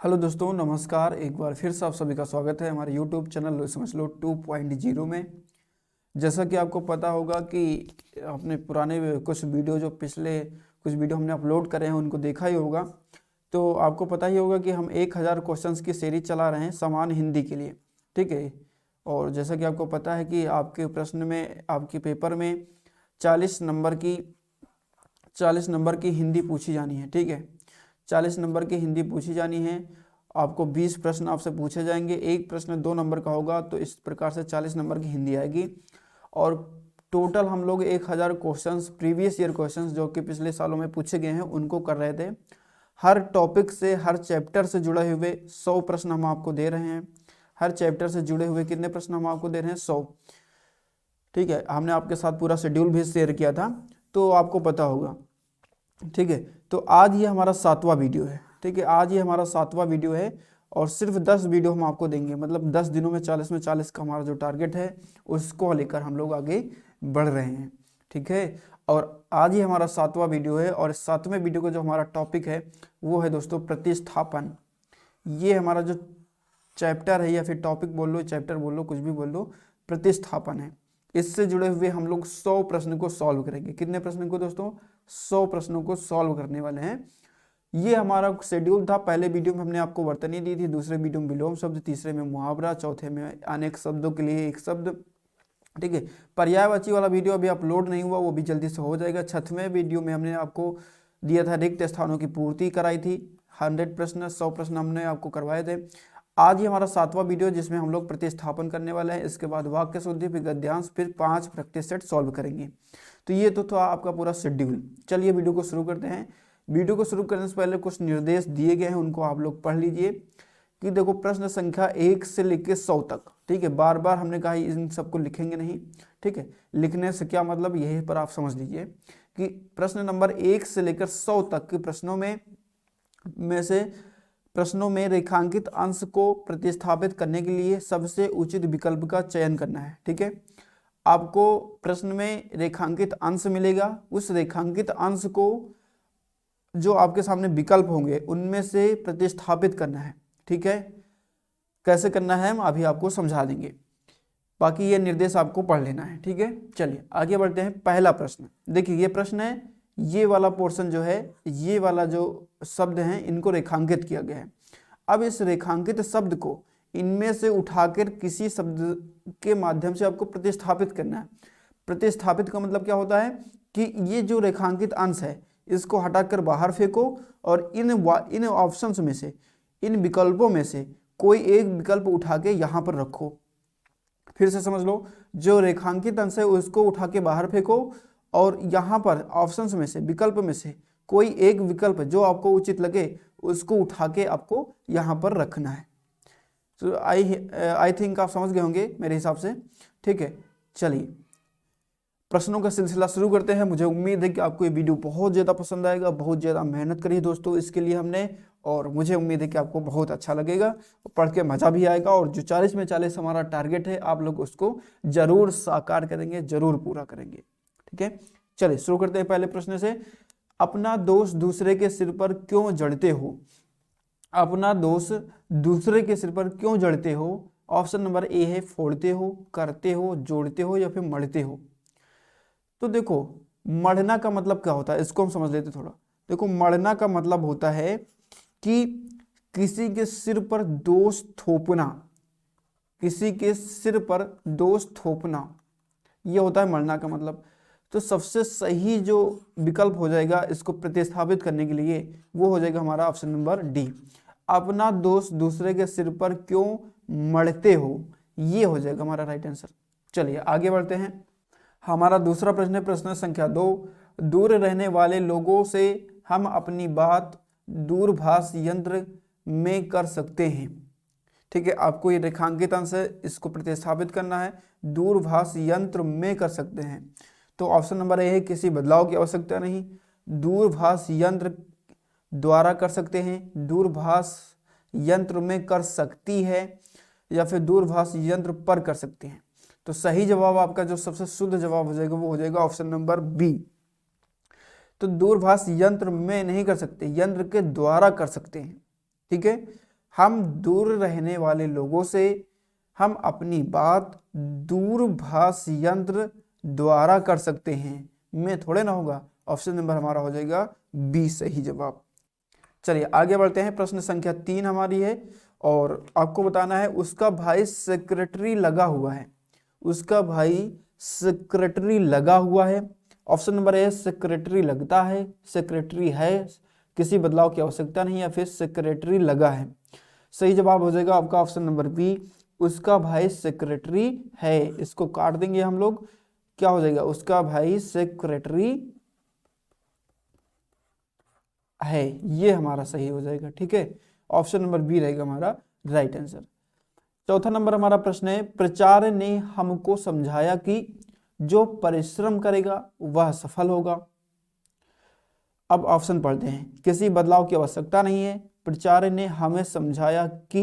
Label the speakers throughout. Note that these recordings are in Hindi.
Speaker 1: हेलो दोस्तों, नमस्कार। एक बार फिर से आप सभी का स्वागत है हमारे यूट्यूब चैनल लो समझ लो 2.0 में। जैसा कि आपको पता होगा कि अपने पुराने कुछ वीडियो जो पिछले कुछ वीडियो हमने अपलोड करे हैं उनको देखा ही होगा। तो आपको पता ही होगा कि हम 1000 क्वेश्चंस की सीरीज चला रहे हैं सामान्य हिंदी के लिए। ठीक है। और जैसा कि आपको पता है कि आपके प्रश्न में आपके पेपर में 40 नंबर की 40 नंबर की हिंदी पूछी जानी है। ठीक है, 40 नंबर की हिंदी पूछी जानी है। आपको 20 प्रश्न आपसे पूछे जाएंगे, एक प्रश्न 2 नंबर का होगा, तो इस प्रकार से 40 नंबर की हिंदी आएगी। और टोटल हम लोग 1000 क्वेश्चंस, प्रीवियस ईयर क्वेश्चंस जो कि पिछले सालों में पूछे गए हैं उनको कर रहे थे। हर टॉपिक से, हर चैप्टर से जुड़े हुए 100 प्रश्न हम आपको दे रहे हैं। हर चैप्टर से जुड़े हुए कितने प्रश्न हम आपको दे रहे हैं? 100। ठीक है, हमने आपके साथ पूरा शेड्यूल भी शेयर किया था, तो आपको पता होगा। ठीक है, तो आज ये हमारा 7वां वीडियो है। ठीक है, आज ये हमारा 7वां वीडियो है और सिर्फ 10 वीडियो हम आपको देंगे। मतलब 10 दिनों में 40 में 40 का हमारा जो टारगेट है उसको लेकर हम लोग आगे बढ़ रहे हैं। ठीक है, और आज ही हमारा 7वां वीडियो है और 7वें वीडियो का जो हमारा टॉपिक है वो है दोस्तों प्रतिस्थापन। ये हमारा जो चैप्टर है या फिर टॉपिक बोल लो, चैप्टर बोल लो, कुछ भी बोल लो, प्रतिस्थापन है। इससे जुड़े हुए हम लोग 100 प्रश्न को सॉल्व करेंगे। कितने प्रश्न को दोस्तों? 100 प्रश्नों को सॉल्व करने वाले हैं। ये हमारा शेड्यूल था। पहले वीडियो में हमने आपको वर्तनी दी थी, दूसरे वीडियो में विलोम शब्द, तीसरे में मुहावरा, चौथे में अनेक शब्दों के लिए एक शब्द। ठीक है, पर्यायवाची वाला वीडियो अभी अपलोड नहीं हुआ, वो भी जल्दी से हो जाएगा। 6वें वीडियो में हमने आपको दिया था रिक्त स्थानों की पूर्ति कराई थी। 100 प्रश्न, 100 प्रश्न हमने आपको करवाए थे। आज ही हमारा 7वां वीडियो जिसमें हम लोग प्रतिस्थापन करने वाले हैं। इसके बाद वाक्य शुद्धि, फिर गद्यांश, फिर 5 प्रैक्टिस सेट सॉल्व करेंगे। तो ये तो था आपका पूरा शेड्यूल। चलिए वीडियो को शुरू करते हैं। वीडियो को शुरू करने से पहले कुछ निर्देश दिए गए हैं, उनको आप लोग पढ़ लीजिए। कि देखो, प्रश्न संख्या 1 से लेकर 100 तक। ठीक है, बार बार हमने कहा इन सबको लिखेंगे नहीं। ठीक है, लिखने से क्या मतलब, यही पर आप समझ लीजिए कि प्रश्न नंबर 1 से लेकर 100 तक के प्रश्नों में रेखांकित अंश को प्रतिस्थापित करने के लिए सबसे उचित विकल्प का चयन करना है। ठीक है, आपको प्रश्न में रेखांकित अंश मिलेगा, उस रेखांकित अंश को जो आपके सामने विकल्प होंगे उनमें से प्रतिस्थापित करना है। ठीक है, कैसे करना है हम अभी आपको समझा देंगे, बाकी ये निर्देश आपको पढ़ लेना है। ठीक है, चलिए आगे बढ़ते हैं। पहला प्रश्न देखिए, ये प्रश्न है, ये वाला पोर्शन जो है, ये वाला जो शब्द हैं इनको रेखांकित किया गया है। अब इस रेखांकित शब्द को इनमें से उठाकर किसी शब्द के माध्यम से आपको प्रतिस्थापित करना है। प्रतिस्थापित का मतलब क्या होता है कि ये जो रेखांकित अंश है इसको हटाकर बाहर फेंको और इन ऑप्शंस में से, इन विकल्पों में से कोई एक विकल्प उठा के यहाँ पर रखो। फिर से समझ लो, जो रेखांकित अंश है उसको उठा के बाहर फेंको और यहाँ पर ऑप्शंस में से, विकल्प में से कोई एक विकल्प जो आपको उचित लगे उसको उठा के आपको यहाँ पर रखना है। तो आई थिंक आप समझ गए होंगे मेरे हिसाब से। ठीक है, चलिए प्रश्नों का सिलसिला शुरू करते हैं। मुझे उम्मीद है कि आपको ये वीडियो बहुत ज़्यादा पसंद आएगा। बहुत ज़्यादा मेहनत करी है दोस्तों इसके लिए हमने, और मुझे उम्मीद है कि आपको बहुत अच्छा लगेगा, पढ़ के मज़ा भी आएगा। और जो 40 में 40 हमारा टारगेट है, आप लोग उसको जरूर साकार करेंगे, जरूर पूरा करेंगे। ठीक है, चलिए शुरू करते हैं पहले प्रश्न से। अपना दोष दूसरे के सिर पर क्यों जड़ते हो? अपना दोष दूसरे के सिर पर क्यों जड़ते हो? ऑप्शन नंबर ए है फोड़ते हो, करते हो, जोड़ते हो या फिर मढ़ते हो। तो देखो, मढ़ना का मतलब क्या होता है इसको हम समझ लेते थोड़ा। देखो, मढ़ना का मतलब होता है कि किसी के सिर पर दोष थोपना, किसी के सिर पर दोष थोपना, ये होता है मढ़ना का मतलब। तो सबसे सही जो विकल्प हो जाएगा इसको प्रतिस्थापित करने के लिए वो हो जाएगा हमारा ऑप्शन नंबर डी। अपना दोष दूसरे के सिर पर क्यों मढ़ते हो, ये हो जाएगा हमारा राइट आंसर। चलिए आगे बढ़ते हैं। हमारा दूसरा प्रश्न है, प्रश्न संख्या 2। दूर रहने वाले लोगों से हम अपनी बात दूरभाष यंत्र में कर सकते हैं। ठीक है, आपको ये रेखांकित अंश है, इसको प्रतिस्थापित करना है। दूरभाष यंत्र में कर सकते हैं, तो ऑप्शन नंबर ए है किसी बदलाव की आवश्यकता नहीं। दूरभाष यंत्र द्वारा कर सकते हैं, दूरभाष यंत्र में कर सकती है, या फिर दूरभाष यंत्र पर कर सकते हैं। तो सही जवाब आपका जो सबसे शुद्ध जवाब हो जाएगा वो हो जाएगा ऑप्शन नंबर बी। तो दूरभाष यंत्र में नहीं कर सकते, यंत्र के द्वारा कर सकते हैं। ठीक है, हम दूर रहने वाले लोगों से हम अपनी बात दूरभाष यंत्र द्वारा कर सकते हैं, में थोड़े ना होगा। ऑप्शन नंबर हमारा हो जाएगा बी सही जवाब। चलिए आगे बढ़ते हैं। प्रश्न संख्या 3 हमारी है और आपको बताना है उसका भाई सेक्रेटरी लगा हुआ है। उसका भाई सेक्रेटरी लगा हुआ है। ऑप्शन नंबर ए सेक्रेटरी लगता है, सेक्रेटरी है, किसी बदलाव की आवश्यकता नहीं, या फिर सेक्रेटरी लगा है। सही जवाब हो जाएगा आपका ऑप्शन नंबर बी, उसका भाई सेक्रेटरी है। इसको काट देंगे हम लोग, क्या हो जाएगा, उसका भाई सेक्रेटरी है, ये हमारा सही हो जाएगा। ठीक है, ऑप्शन नंबर बी रहेगा हमारा राइट आंसर। चौथा नंबर हमारा प्रश्न है, प्राचार्य ने हमको समझाया कि जो परिश्रम करेगा वह सफल होगा। अब ऑप्शन पढ़ते हैं। किसी बदलाव की आवश्यकता नहीं है, प्राचार्य ने हमें समझाया कि,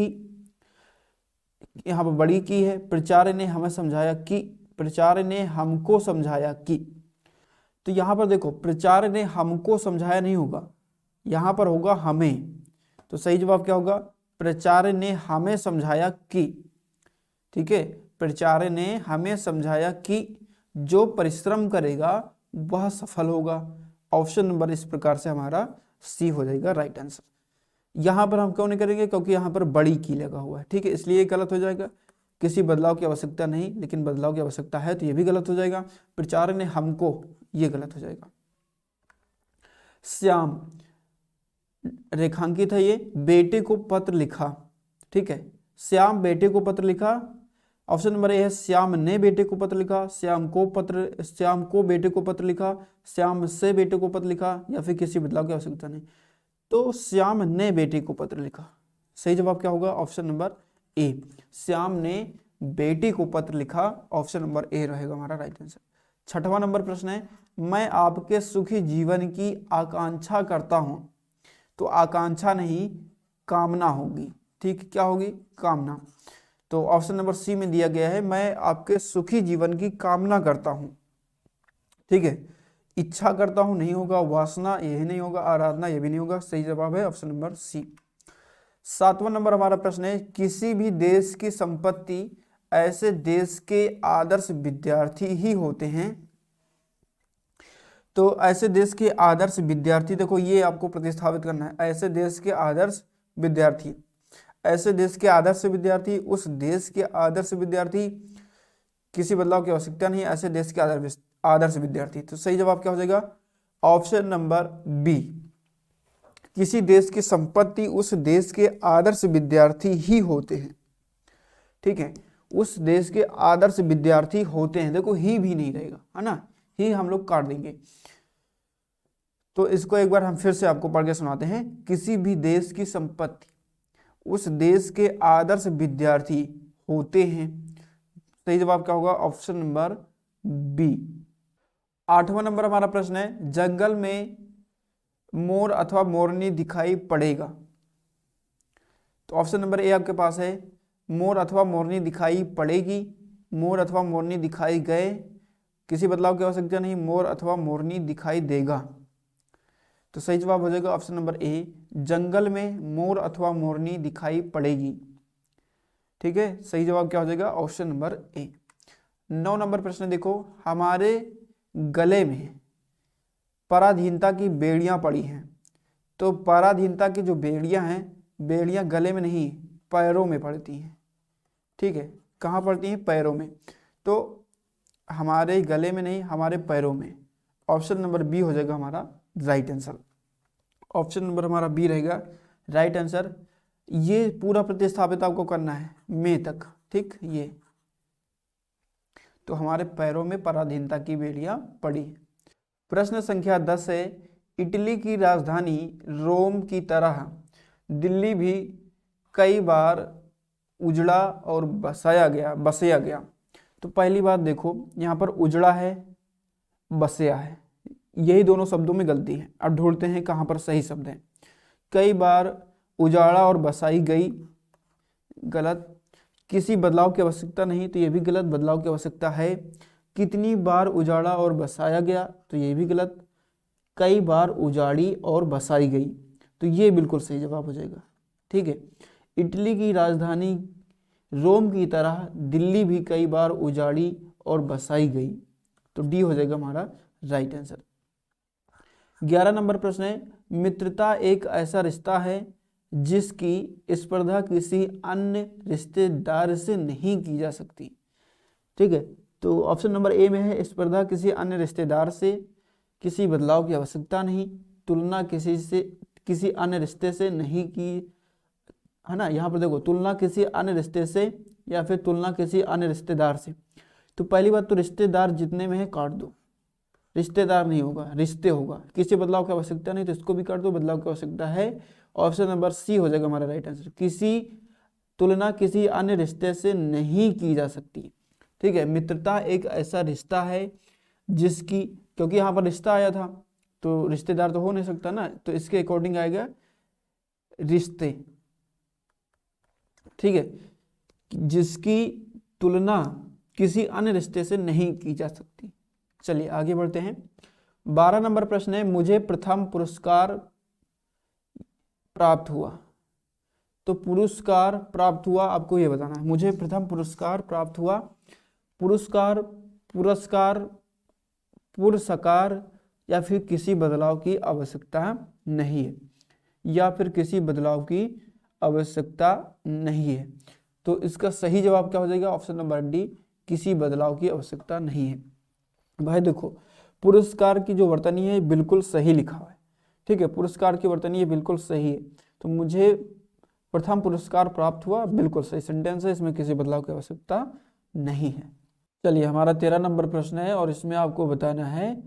Speaker 1: यहाँ पर बड़ी की है, प्राचार्य ने हमें समझाया कि, प्राचार्य ने हमको समझाया कि। तो यहाँ पर देखो प्राचार्य ने हमको समझाया नहीं होगा, यहाँ पर होगा हमें। तो सही जवाब क्या होगा, प्राचार्य ने हमें समझाया कि। ठीक है, प्राचार्य ने हमें समझाया कि जो परिश्रम करेगा वह सफल होगा। ऑप्शन नंबर इस प्रकार से हमारा सी हो जाएगा राइट आंसर। यहाँ पर हम क्यों नहीं करेंगे, क्योंकि यहाँ पर बड़ी की लगा हुआ है। ठीक है, इसलिए गलत हो जाएगा। किसी बदलाव की आवश्यकता नहीं, लेकिन बदलाव की आवश्यकता है तो ये भी गलत हो जाएगा। प्राचार्य ने हमको, ये गलत हो जाएगा। श्याम रेखांकित है, ये बेटे को पत्र लिखा। ठीक है, श्याम बेटे को पत्र लिखा। ऑप्शन नंबर ए है श्याम ने बेटे को पत्र लिखा, श्याम को बेटे को पत्र लिखा, श्याम से बेटे को पत्र लिखा, या फिर किसी बदलाव की आवश्यकता नहीं। तो श्याम ने बेटे को पत्र लिखा। सही जवाब क्या होगा, ऑप्शन नंबर ए, श्याम ने बेटे को पत्र लिखा। ऑप्शन नंबर ए रहेगा हमारा राइट आंसर। छठवां नंबर प्रश्न है, मैं आपके सुखी जीवन की आकांक्षा करता हूं। तो आकांक्षा नहीं, कामना होगी। ठीक, क्या होगी, कामना। तो ऑप्शन नंबर सी में दिया गया है, मैं आपके सुखी जीवन की कामना करता हूं। ठीक है, इच्छा करता हूं नहीं होगा, वासना यही नहीं होगा, आराधना ये भी नहीं होगा। सही जवाब है ऑप्शन नंबर सी। सातवां नंबर हमारा प्रश्न है, किसी भी देश की संपत्ति ऐसे देश के आदर्श विद्यार्थी ही होते हैं। तो ऐसे देश के आदर्श विद्यार्थी, देखो ये आपको प्रतिस्थापित करना है। ऐसे देश के आदर्श विद्यार्थी, ऐसे देश के आदर्श विद्यार्थी, उस देश के आदर्श विद्यार्थी, किसी बदलाव की आवश्यकता नहीं, ऐसे देश के आदर्श विद्यार्थी। तो सही जवाब क्या हो जाएगा, ऑप्शन नंबर बी, किसी देश की संपत्ति उस देश के आदर्श विद्यार्थी ही होते हैं। ठीक है, उस देश के आदर्श विद्यार्थी होते हैं। देखो ही भी नहीं रहेगा, है ना, ही हम लोग काट देंगे। तो इसको एक बार हम फिर से आपको पढ़ के सुनाते हैं। किसी भी देश की संपत्ति उस देश के आदर्श विद्यार्थी होते हैं। सही जवाब क्या होगा, ऑप्शन नंबर बी। आठवां नंबर हमारा प्रश्न है, जंगल में मोर अथवा मोरनी दिखाई पड़ेगा। तो ऑप्शन नंबर ए आपके पास है, मोर अथवा मोरनी दिखाई पड़ेगी, मोर अथवा मोरनी दिखाई गए, किसी बदलाव की आवश्यकता नहीं, मोर अथवा मोरनी दिखाई देगा। तो सही जवाब हो जाएगा ऑप्शन नंबर ए, जंगल में मोर अथवा मोरनी दिखाई पड़ेगी। ठीक है, सही जवाब क्या हो जाएगा, ऑप्शन नंबर ए। 9 नंबर प्रश्न देखो, हमारे गले में पराधीनता की बेड़ियां पड़ी हैं। तो पराधीनता की जो बेड़ियां हैं, बेड़ियां गले में नहीं पैरों में पड़ती हैं। ठीक है, कहाँ पड़ती हैं, पैरों में। तो हमारे गले में नहीं, हमारे पैरों में। ऑप्शन नंबर बी हो जाएगा हमारा राइट आंसर। ऑप्शन नंबर हमारा बी रहेगा राइट आंसर। ये पूरा प्रतिस्थापित आपको करना है में तक। ठीक, ये तो हमारे पैरों में पराधीनता की बेड़ियां पड़ी। प्रश्न संख्या 10 है, इटली की राजधानी रोम की तरह दिल्ली भी कई बार उजड़ा और बसाया गया। तो पहली बात देखो, यहाँ पर उजड़ा है, बसाया है, यही दोनों शब्दों में गलती है। अब ढूंढते हैं कहाँ पर सही शब्द है। कई बार उजाड़ा और बसाई गई, गलत। किसी बदलाव की आवश्यकता नहीं, तो ये भी गलत, बदलाव की आवश्यकता है। कितनी बार उजाड़ा और बसाया गया, तो ये भी गलत। कई बार उजाड़ी और बसाई गई, तो ये बिल्कुल सही जवाब हो जाएगा। ठीक है, इटली की राजधानी रोम की तरह दिल्ली भी कई बार उजाड़ी और बसाई गई। तो डी हो जाएगा हमारा राइट आंसर। 11 नंबर प्रश्न है, मित्रता एक ऐसा रिश्ता है जिसकी स्पर्धा किसी अन्य रिश्तेदार से नहीं की जा सकती। ठीक है, तो ऑप्शन नंबर ए में है स्पर्धा किसी अन्य रिश्तेदार से, किसी बदलाव की आवश्यकता नहीं, तुलना किसी अन्य रिश्ते से नहीं की, है ना। यहाँ पर देखो तुलना किसी अन्य रिश्ते से या फिर तुलना किसी अन्य रिश्तेदार से। तो पहली बात तो रिश्तेदार जितने में है काट दो, रिश्तेदार नहीं होगा, रिश्ते होगा। किसी बदलाव की आवश्यकता नहीं तो इसको भी काट दो, बदलाव की आवश्यकता है। ऑप्शन नंबर सी हो जाएगा हमारा राइट आंसर, किसी तुलना किसी अन्य रिश्ते से नहीं की जा सकती। ठीक है, मित्रता एक ऐसा रिश्ता है जिसकी, क्योंकि यहाँ पर रिश्ता आया था तो रिश्तेदार तो हो नहीं सकता ना, तो इसके अकॉर्डिंग आएगा रिश्ते। ठीक है, जिसकी तुलना किसी अन्य रिश्ते से नहीं की जा सकती। चलिए आगे बढ़ते हैं। 12 नंबर प्रश्न है, मुझे प्रथम पुरस्कार प्राप्त हुआ। तो पुरस्कार प्राप्त हुआ आपको ये बताना है, मुझे प्रथम पुरस्कार प्राप्त हुआ। पुरस्कार, पुरस्कार, पुरस्कार या फिर किसी बदलाव की आवश्यकता नहीं है, या फिर किसी बदलाव की आवश्यकता नहीं है। तो इसका सही जवाब क्या हो जाएगा? ऑप्शन नंबर डी, किसी बदलाव की आवश्यकता नहीं है। भाई देखो पुरस्कार की जो वर्तनी है बिल्कुल सही लिखा हुआ है। ठीक है, पुरस्कार की वर्तनी ये बिल्कुल सही है। तो मुझे प्रथम पुरस्कार प्राप्त हुआ, बिल्कुल सही सेंटेंस है, इसमें किसी बदलाव की आवश्यकता नहीं है। चलिए हमारा 13 नंबर प्रश्न है और इसमें आपको बताना है,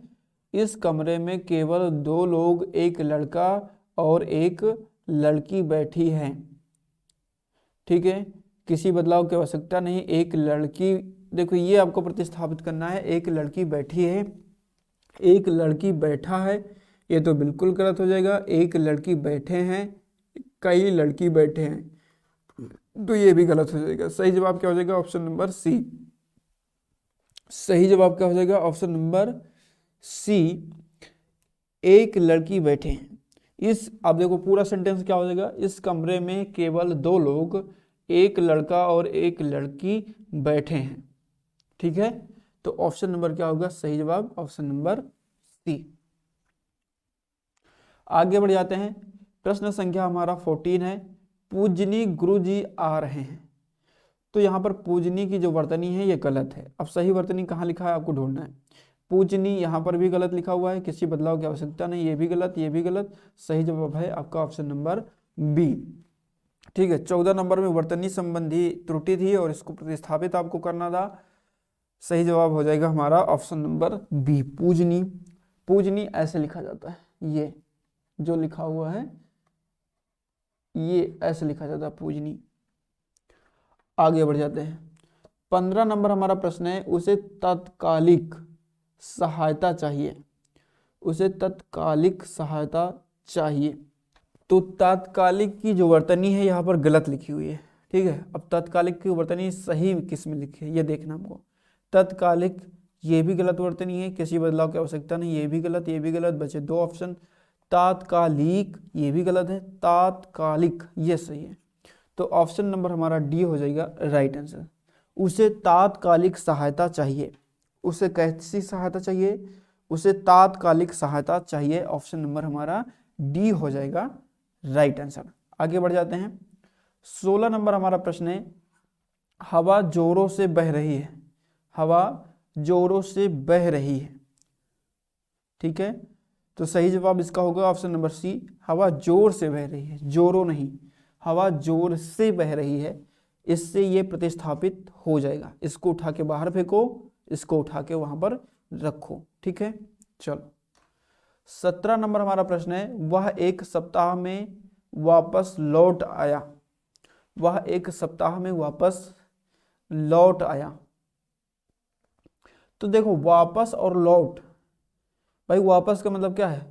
Speaker 1: इस कमरे में केवल 2 लोग, एक लड़का और एक लड़की बैठी हैं। ठीक है, किसी बदलाव की आवश्यकता नहीं, एक लड़की, देखो ये आपको प्रतिस्थापित करना है, एक लड़की बैठी है, एक लड़की बैठा है, ये तो बिल्कुल गलत हो जाएगा। एक लड़की बैठे हैं, कई लड़की बैठे हैं, तो ये भी गलत हो जाएगा। सही जवाब क्या हो जाएगा? Option number C. सही जवाब क्या हो जाएगा? ऑप्शन नंबर सी, एक लड़की बैठे हैं। इस, आप देखो पूरा सेंटेंस क्या हो जाएगा, इस कमरे में केवल 2 लोग, एक लड़का और एक लड़की बैठे हैं। ठीक है, तो ऑप्शन नंबर क्या होगा? सही जवाब ऑप्शन नंबर सी। आगे बढ़ जाते हैं। प्रश्न संख्या हमारा 14 है, पूजनी गुरुजी आ रहे हैं। तो यहाँ पर पूजनी की जो वर्तनी है ये गलत है। अब सही वर्तनी कहाँ लिखा है आपको ढूंढना है। पूजनी यहाँ पर भी गलत लिखा हुआ है, किसी बदलाव की आवश्यकता नहीं, ये भी गलत, ये भी गलत। सही जवाब है आपका ऑप्शन नंबर बी। ठीक है, 14 नंबर में वर्तनी संबंधी त्रुटि थी और इसको प्रतिस्थापित आपको करना था। सही जवाब हो जाएगा हमारा ऑप्शन नंबर बी, पूजनी। पूजनी ऐसे लिखा जाता है, ये जो लिखा हुआ है ये ऐसे लिखा जाता है, पूजनी। आगे बढ़ जाते हैं। 15 नंबर हमारा प्रश्न है, उसे तात्कालिक सहायता चाहिए। उसे तात्कालिक सहायता चाहिए। तो तात्कालिक की जो वर्तनी है यहाँ पर गलत लिखी हुई है। ठीक है, अब तात्कालिक की वर्तनी सही किस में लिखी है ये देखना हमको। तात्कालिक ये भी गलत वर्तनी है, किसी बदलाव की आवश्यकता नहीं, ये भी गलत, ये भी गलत, बचे 2 ऑप्शन। तात्कालिक ये भी गलत है, तात्कालिक ये सही है। तो ऑप्शन नंबर हमारा डी हो जाएगा राइट आंसर। उसे तात्कालिक सहायता चाहिए। उसे कैसी सहायता चाहिए? उसे तात्कालिक सहायता चाहिए। ऑप्शन नंबर हमारा डी हो जाएगा राइट आंसर। आगे बढ़ जाते हैं। 16 नंबर हमारा प्रश्न है, हवा जोरों से बह रही है। हवा जोरों से बह रही है। ठीक है, तो सही जवाब इसका होगा ऑप्शन नंबर सी, हवा जोर से बह रही है, जोरों नहीं, हवा जोर से बह रही है। इससे ये प्रतिस्थापित हो जाएगा। इसको उठा के बाहर फेंको, इसको उठा के वहां पर रखो। ठीक है, चलो 17 नंबर हमारा प्रश्न है, वह 1 सप्ताह में वापस लौट आया। वह 1 सप्ताह में वापस लौट आया। तो देखो वापस और लौट, भाई वापस का मतलब क्या है?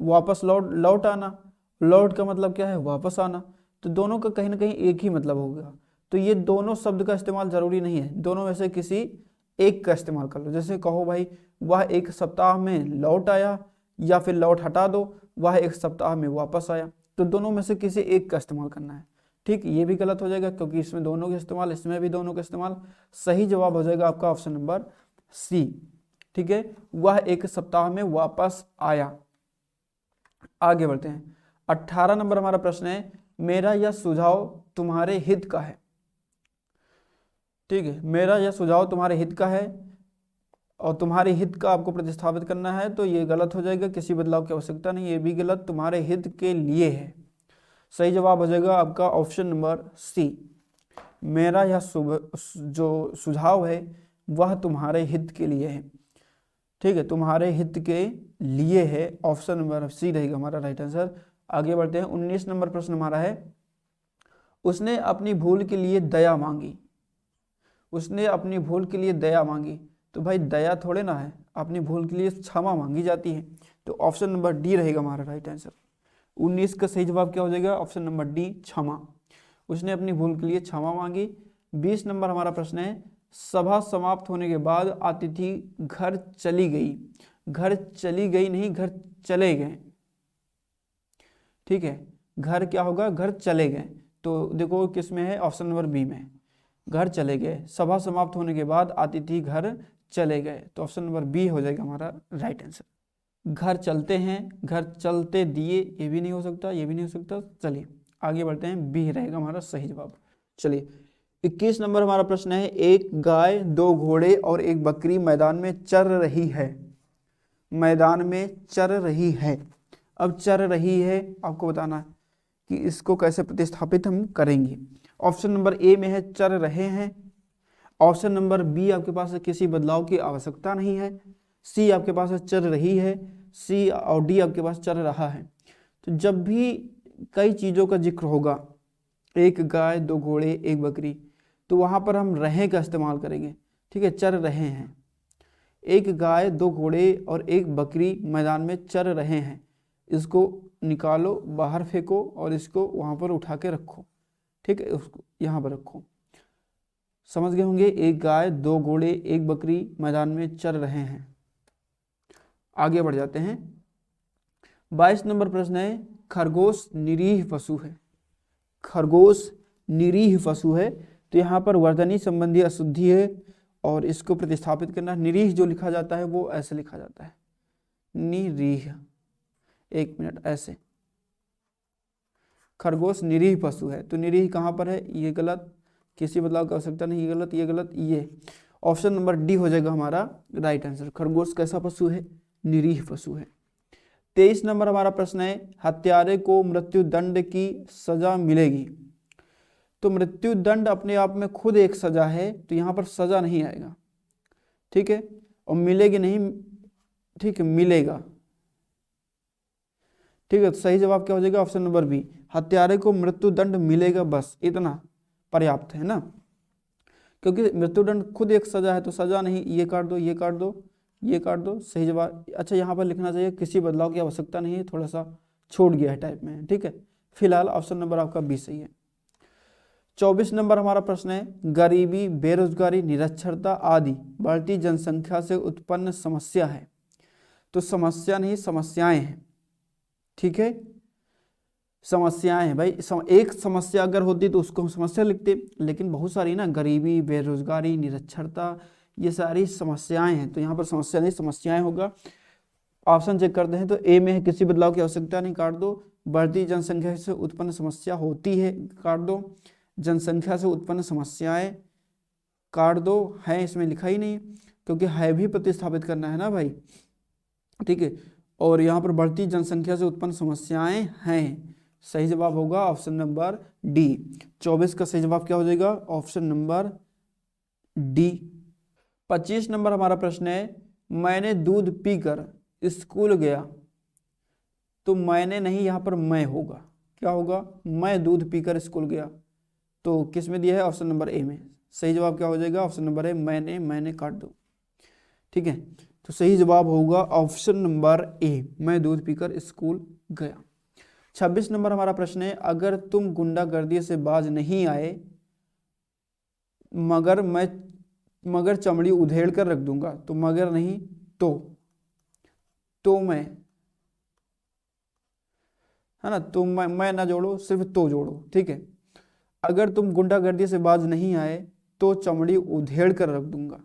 Speaker 1: वापस लौट, लौट आना। लौट का मतलब क्या है? वापस आना। तो दोनों का कहीं ना कहीं एक ही मतलब होगा। तो ये दोनों शब्द का इस्तेमाल जरूरी नहीं है, दोनों में से किसी एक का इस्तेमाल कर लो। जैसे कहो भाई वह 1 सप्ताह में लौट आया, या फिर लौट हटा दो, वह 1 सप्ताह में वापस आया। तो दोनों में से किसी एक का इस्तेमाल करना है। ठीक, ये भी गलत हो जाएगा क्योंकि इसमें दोनों का इस्तेमाल, इसमें भी दोनों का इस्तेमाल। सही जवाब हो जाएगा आपका ऑप्शन नंबर सी। ठीक है, वह एक सप्ताह में वापस आया। आगे बढ़ते हैं। 18 नंबर हमारा प्रश्न है, मेरा यह सुझाव तुम्हारे हित का है। ठीक है, मेरा यह सुझाव तुम्हारे हित का है और तुम्हारे हित का आपको प्रतिस्थापित करना है, तो ये गलत हो जाएगा, किसी बदलाव की आवश्यकता नहीं, ये भी गलत, तुम्हारे हित के लिए है। सही जवाब हो जाएगा आपका ऑप्शन नंबर सी। मेरा यह जो सुझाव है वह तुम्हारे हित के लिए है। ठीक है, तुम्हारे हित के लिए है, ऑप्शन नंबर सी रहेगा हमारा राइट आंसर। आगे बढ़ते हैं। 19 नंबर प्रश्न हमारा है, उसने अपनी भूल के लिए दया मांगी। उसने अपनी भूल के लिए दया मांगी, तो भाई दया थोड़े ना है, अपनी भूल के लिए क्षमा मांगी जाती है, तो ऑप्शन नंबर डी रहेगा हमारा राइट आंसर। 19 का सही जवाब क्या हो जाएगा, ऑप्शन नंबर डी, क्षमा। उसने अपनी भूल के लिए क्षमा मांगी। 20 नंबर हमारा प्रश्न है, सभा समाप्त होने के बाद अतिथि घर चली गई। घर चली गई नहीं, घर चले गए। ठीक है, घर क्या होगा, घर चले गए, तो देखो किस में है, ऑप्शन नंबर बी में, घर चले गए। सभा समाप्त होने के बाद अतिथि घर चले गए, तो ऑप्शन नंबर बी हो जाएगा हमारा राइट आंसर। घर चलते हैं, घर चलते दिए, ये भी नहीं हो सकता, ये भी नहीं हो सकता। चलिए आगे बढ़ते हैं, बी रहेगा हमारा सही जवाब। चलिए 21 नंबर हमारा प्रश्न है, एक गाय, 2 घोड़े और 1 बकरी मैदान में चर रही है। मैदान में चर रही है। अब चर रही है आपको बताना है कि इसको कैसे प्रतिस्थापित हम करेंगे। ऑप्शन नंबर ए में है चर रहे हैं। ऑप्शन नंबर बी आपके पास किसी बदलाव की आवश्यकता नहीं है। सी आपके पास चल रही है। सी और डी आपके पास चल रहा है। तो जब भी कई चीज़ों का जिक्र होगा, 1 गाय, 2 घोड़े, 1 बकरी, तो वहाँ पर हम रहे का इस्तेमाल करेंगे। ठीक है, चर रहे हैं। 1 गाय, 2 घोड़े और 1 बकरी मैदान में चर रहे हैं, इसको निकालो, बाहर फेंको और इसको वहाँ पर उठा के रखो। ठीक है, उसको यहाँ पर रखो। समझ गए होंगे, 1 गाय, 2 घोड़े, 1 बकरी मैदान में चर रहे हैं। आगे बढ़ जाते हैं। 22 नंबर प्रश्न है, खरगोश निरीह पशु है। खरगोश निरीह पशु है, तो यहाँ पर वर्तनी संबंधी अशुद्धि है और इसको प्रतिस्थापित करना। निरीह जो लिखा जाता है वो ऐसे लिखा जाता है, निरीह, 1 मिनट, ऐसे। खरगोश निरीह पशु है, तो निरीह कहाँ पर है, ये गलत, किसी बदलाव की आवश्यकता नहीं, ये गलत, ये गलत, ये। ऑप्शन नंबर डी हो जाएगा हमारा राइट आंसर। खरगोश कैसा पशु है, निरीह पशु है। 23 नंबर हमारा प्रश्न है, हत्यारे को मृत्यु दंड की सजा मिलेगी। तो मृत्यु दंड अपने आप में खुद एक सजा है, तो यहाँ पर सजा नहीं आएगा। ठीक है, और मिलेगी नहीं, ठीक है, मिलेगा। ठीक है, तो सही जवाब क्या हो जाएगा, ऑप्शन नंबर बी, हत्यारे को मृत्यु दंड मिलेगा, बस इतना पर्याप्त है ना, क्योंकि मृत्युदंड खुद एक सजा है, तो सजा नहीं, ये काट दो, ये काट दो, ये काट दो। सही जवाब, अच्छा यहाँ पर लिखना चाहिए किसी बदलाव की आवश्यकता नहीं है, थोड़ा सा छूट गया है टाइप में। ठीक है, फिलहाल ऑप्शन नंबर आपका बी सही है। 24 नंबर हमारा प्रश्न है, गरीबी, बेरोजगारी, निरक्षरता आदि बढ़ती जनसंख्या से उत्पन्न समस्या है। तो समस्या नहीं, समस्याएं हैं। ठीक है, समस्याएं हैं भाई। एक समस्या अगर होती तो उसको हम समस्या लिखते, लेकिन बहुत सारी ना, गरीबी, बेरोजगारी, निरक्षरता, ये सारी समस्याएं हैं, तो यहाँ पर समस्या नहीं, समस्याएं होगा। ऑप्शन चेक करते हैं, तो ए में है किसी बदलाव की आवश्यकता नहीं, काट दो। बढ़ती जनसंख्या से उत्पन्न समस्या होती है, काट दो। जनसंख्या से उत्पन्न समस्याएं, काट दो। है इसमें लिखा ही नहीं, क्योंकि है भी प्रतिस्थापित करना है ना भाई। ठीक है, और यहाँ पर बढ़ती जनसंख्या से उत्पन्न समस्याएं हैं। सही जवाब होगा ऑप्शन नंबर डी। 24 का सही जवाब क्या हो जाएगा, ऑप्शन नंबर डी। 25 नंबर हमारा प्रश्न है, मैंने दूध पीकर स्कूल गया। तो मैंने नहीं, यहाँ पर मैं होगा, क्या होगा, मैं दूध पीकर स्कूल गया, तो किस में दिया है, ऑप्शन नंबर ए में। सही जवाब क्या हो जाएगा, ऑप्शन नंबर ए, मैंने काट दो। ठीक है, तो सही जवाब होगा ऑप्शन नंबर ए, मैं दूध पीकर स्कूल गया। 26 नंबर हमारा प्रश्न है, अगर तुम गुंडागर्दी से बाज नहीं आए मगर चमड़ी उधेड़ कर रख दूंगा। तो मगर नहीं, तो मैं, है ना, तो मैं ना जोड़ो, सिर्फ तो जोड़ो। ठीक है, अगर तुम गुंडागर्दी से बाज नहीं आए तो चमड़ी उधेड़ कर रख दूंगा।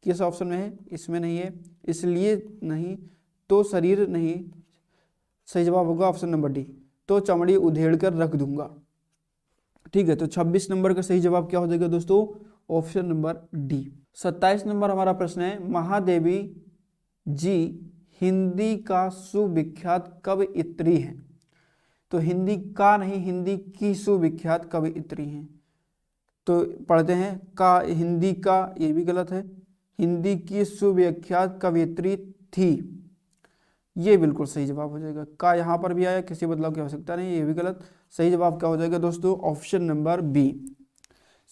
Speaker 1: किस ऑप्शन में है? इसमें नहीं है, इसलिए नहीं, तो शरीर नहीं। सही जवाब होगा ऑप्शन नंबर डी, तो चमड़ी उधेड़ कर रख दूंगा। ठीक है, तो 26 नंबर का सही जवाब क्या हो जाएगा दोस्तों? Option number D. 27 नंबर हमारा प्रश्न है, महादेवी जी हिंदी का सुविख्यात कवयित्री हैं। तो हिंदी का नहीं, हिंदी की सुविख्यात कवयित्री हैं। तो पढ़ते हैं का, हिंदी का, ये भी गलत है। हिंदी की सुविख्यात कवयित्री थी, ये बिल्कुल सही जवाब हो जाएगा। का यहाँ पर भी आया, किसी बदलाव की आवश्यकता नहीं, ये भी गलत। सही जवाब क्या हो जाएगा दोस्तों? Option number B.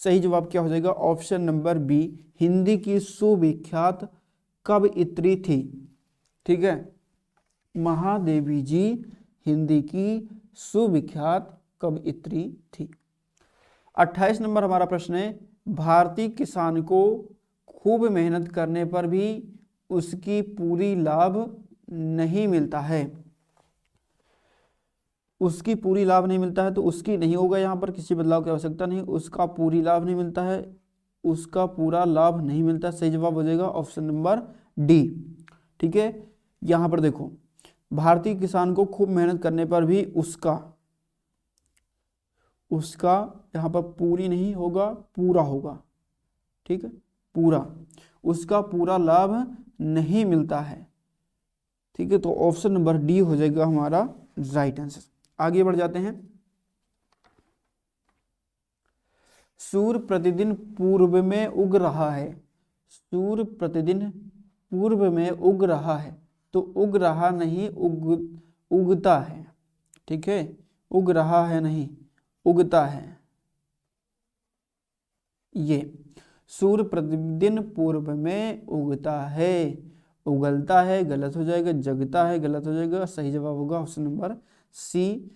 Speaker 1: सही जवाब क्या हो जाएगा? ऑप्शन नंबर बी, हिंदी की सुविख्यात कवयित्री थी। ठीक है, महादेवी जी हिंदी की सुविख्यात कवयित्री थी। 28 नंबर हमारा प्रश्न है, भारतीय किसान को खूब मेहनत करने पर भी उसकी पूरी लाभ नहीं मिलता है। उसकी पूरी लाभ नहीं मिलता है, तो उसकी नहीं होगा, यहाँ पर किसी बदलाव की आवश्यकता नहीं। उसका पूरी लाभ नहीं मिलता है, उसका पूरा लाभ नहीं मिलता। सही जवाब हो जाएगा ऑप्शन नंबर डी। ठीक है, यहाँ पर देखो, भारतीय किसान को खूब मेहनत करने पर भी उसका यहाँ पर पूरी नहीं होगा, पूरा होगा। ठीक है, पूरा, उसका पूरा लाभ नहीं मिलता है। ठीक है, तो ऑप्शन नंबर डी हो जाएगा हमारा राइट आंसर। आगे बढ़ जाते हैं। सूर्य प्रतिदिन पूर्व में उग रहा है। सूर्य प्रतिदिन पूर्व में उग रहा है, तो उग रहा नहीं, उगता है। ठीक है, उग रहा है नहीं, उगता है। ये सूर्य प्रतिदिन पूर्व में उगता है, उगलता है गलत हो जाएगा, जगता है गलत हो जाएगा। सही जवाब होगा ऑप्शन नंबर सी।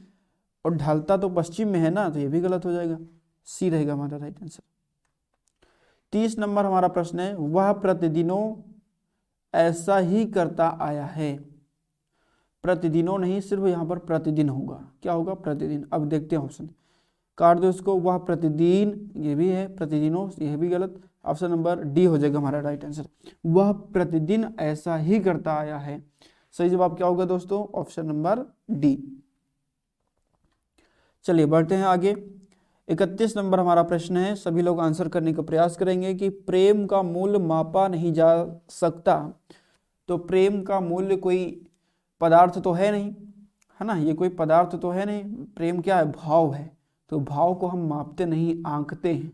Speaker 1: और ढलता तो पश्चिम में है ना, तो ये भी गलत हो जाएगा, सी रहेगा हमारा राइट आंसर। 30 नंबर हमारा प्रश्न है, वह प्रतिदिनों ऐसा ही करता आया है। प्रतिदिनों नहीं, सिर्फ यहाँ पर प्रतिदिन होगा। क्या होगा? प्रतिदिन। अब देखते हैं ऑप्शन, काट दो इसको। वह प्रतिदिन, ये भी है, प्रतिदिनों, यह भी गलत। ऑप्शन नंबर डी हो जाएगा हमारा राइट आंसर। वह प्रतिदिन ऐसा ही करता आया है। सही जवाब क्या होगा दोस्तों? Option number D. चलिए बढ़ते हैं आगे। 31 नंबर हमारा प्रश्न है, सभी लोग आंसर करने का प्रयास करेंगे कि प्रेम का मूल्य मापा नहीं जा सकता। तो प्रेम का मूल्य कोई पदार्थ तो है नहीं, है ना, ये कोई पदार्थ तो है नहीं। प्रेम क्या है? भाव है। तो भाव को हम मापते नहीं, आंकते हैं।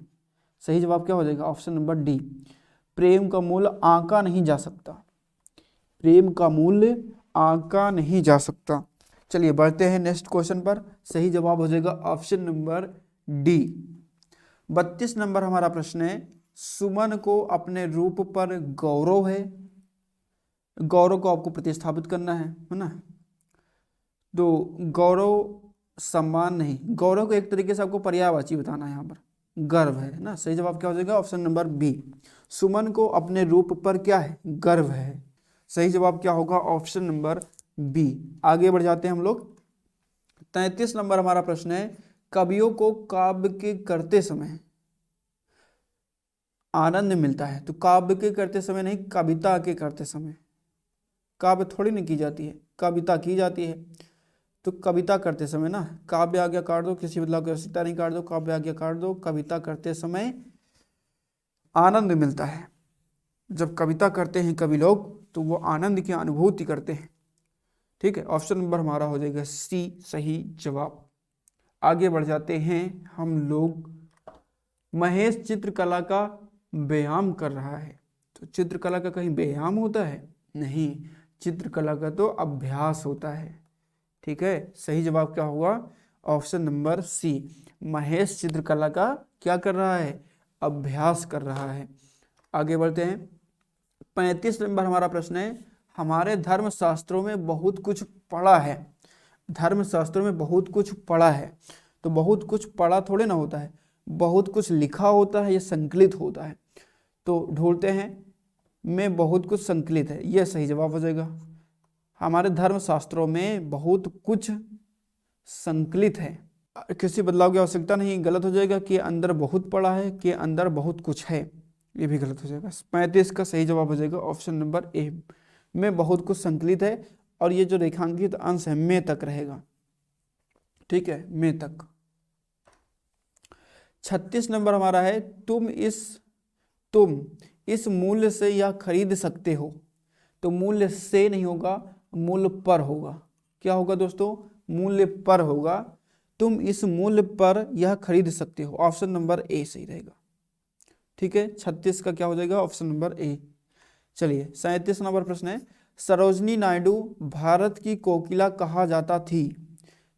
Speaker 1: सही जवाब क्या हो जाएगा? ऑप्शन नंबर डी, प्रेम का मूल्य आंका नहीं जा सकता। प्रेम का मूल्य आंका नहीं जा सकता। चलिए बढ़ते हैं नेक्स्ट क्वेश्चन पर। सही जवाब हो जाएगा ऑप्शन नंबर डी। 32 नंबर हमारा प्रश्न है, सुमन को अपने रूप पर गौरव है। गौरव को आपको प्रतिस्थापित करना है ना। तो गौरव सम्मान नहीं, गौरव को एक तरीके से आपको पर्यायवाची बताना है, यहाँ पर गर्व है ना। सही जवाब क्या हो जाएगा? ऑप्शन नंबर बी, सुमन को अपने रूप पर क्या है? गर्व है। सही जवाब क्या होगा? Option number B. आगे बढ़ जाते हैं हम लोग। 33 नंबर हमारा प्रश्न है, कवियों को काव्य के करते समय आनंद मिलता है। तो काव्य के करते समय नहीं, कविता के करते समय। काव्य थोड़ी नहीं की जाती है, कविता की जाती है। तो कविता करते समय ना, काव्य आ गया काट दो, किसी बदलाव की आवश्यकता नहीं, काट दो, काव्य आ गया काट दो। कविता करते समय आनंद मिलता है। जब कविता करते हैं कवि लोग, तो वो आनंद की अनुभूति करते हैं। ठीक है, ऑप्शन नंबर हमारा हो जाएगा सी सही जवाब। आगे बढ़ जाते हैं हम लोग। महेश चित्रकला का व्यायाम कर रहा है। तो चित्रकला का कहीं व्यायाम होता है? नहीं, चित्रकला का तो अभ्यास होता है। ठीक है, सही जवाब क्या होगा? ऑप्शन नंबर सी, महेश चित्रकला का क्या कर रहा है? अभ्यास कर रहा है। आगे बढ़ते हैं। 35 नंबर हमारा प्रश्न है, हमारे धर्म शास्त्रों में बहुत कुछ पढ़ा है। धर्म शास्त्रों में बहुत कुछ पढ़ा है। तो बहुत कुछ पढ़ा थोड़े ना होता है, बहुत कुछ लिखा होता है, ये संकलित होता है। तो ढूंढते हैं, में बहुत कुछ संकलित है, यह सही जवाब हो जाएगा। हमारे धर्म शास्त्रों में बहुत कुछ संकलित है। किसी बदलाव की आवश्यकता नहीं, गलत हो जाएगा। के अंदर बहुत पड़ा है, के अंदर बहुत कुछ है, ये भी गलत हो जाएगा। 35 का सही जवाब हो जाएगा ऑप्शन नंबर ए, में बहुत कुछ संकलित है और ये जो रेखांकित अंश है में तक रहेगा, ठीक है, में तक। 36 नंबर हमारा है, तुम इस मूल्य से यह खरीद सकते हो। तो मूल्य से नहीं होगा, मूल्य पर होगा। क्या होगा दोस्तों? मूल्य पर होगा। तुम इस मूल्य पर यह खरीद सकते हो, ऑप्शन नंबर ए सही रहेगा, ठीक है। 36 का क्या हो जाएगा? Option number A. चलिए 37 नंबर प्रश्न है, सरोजनी नायडू भारत की कोकिला कहा जाता थी।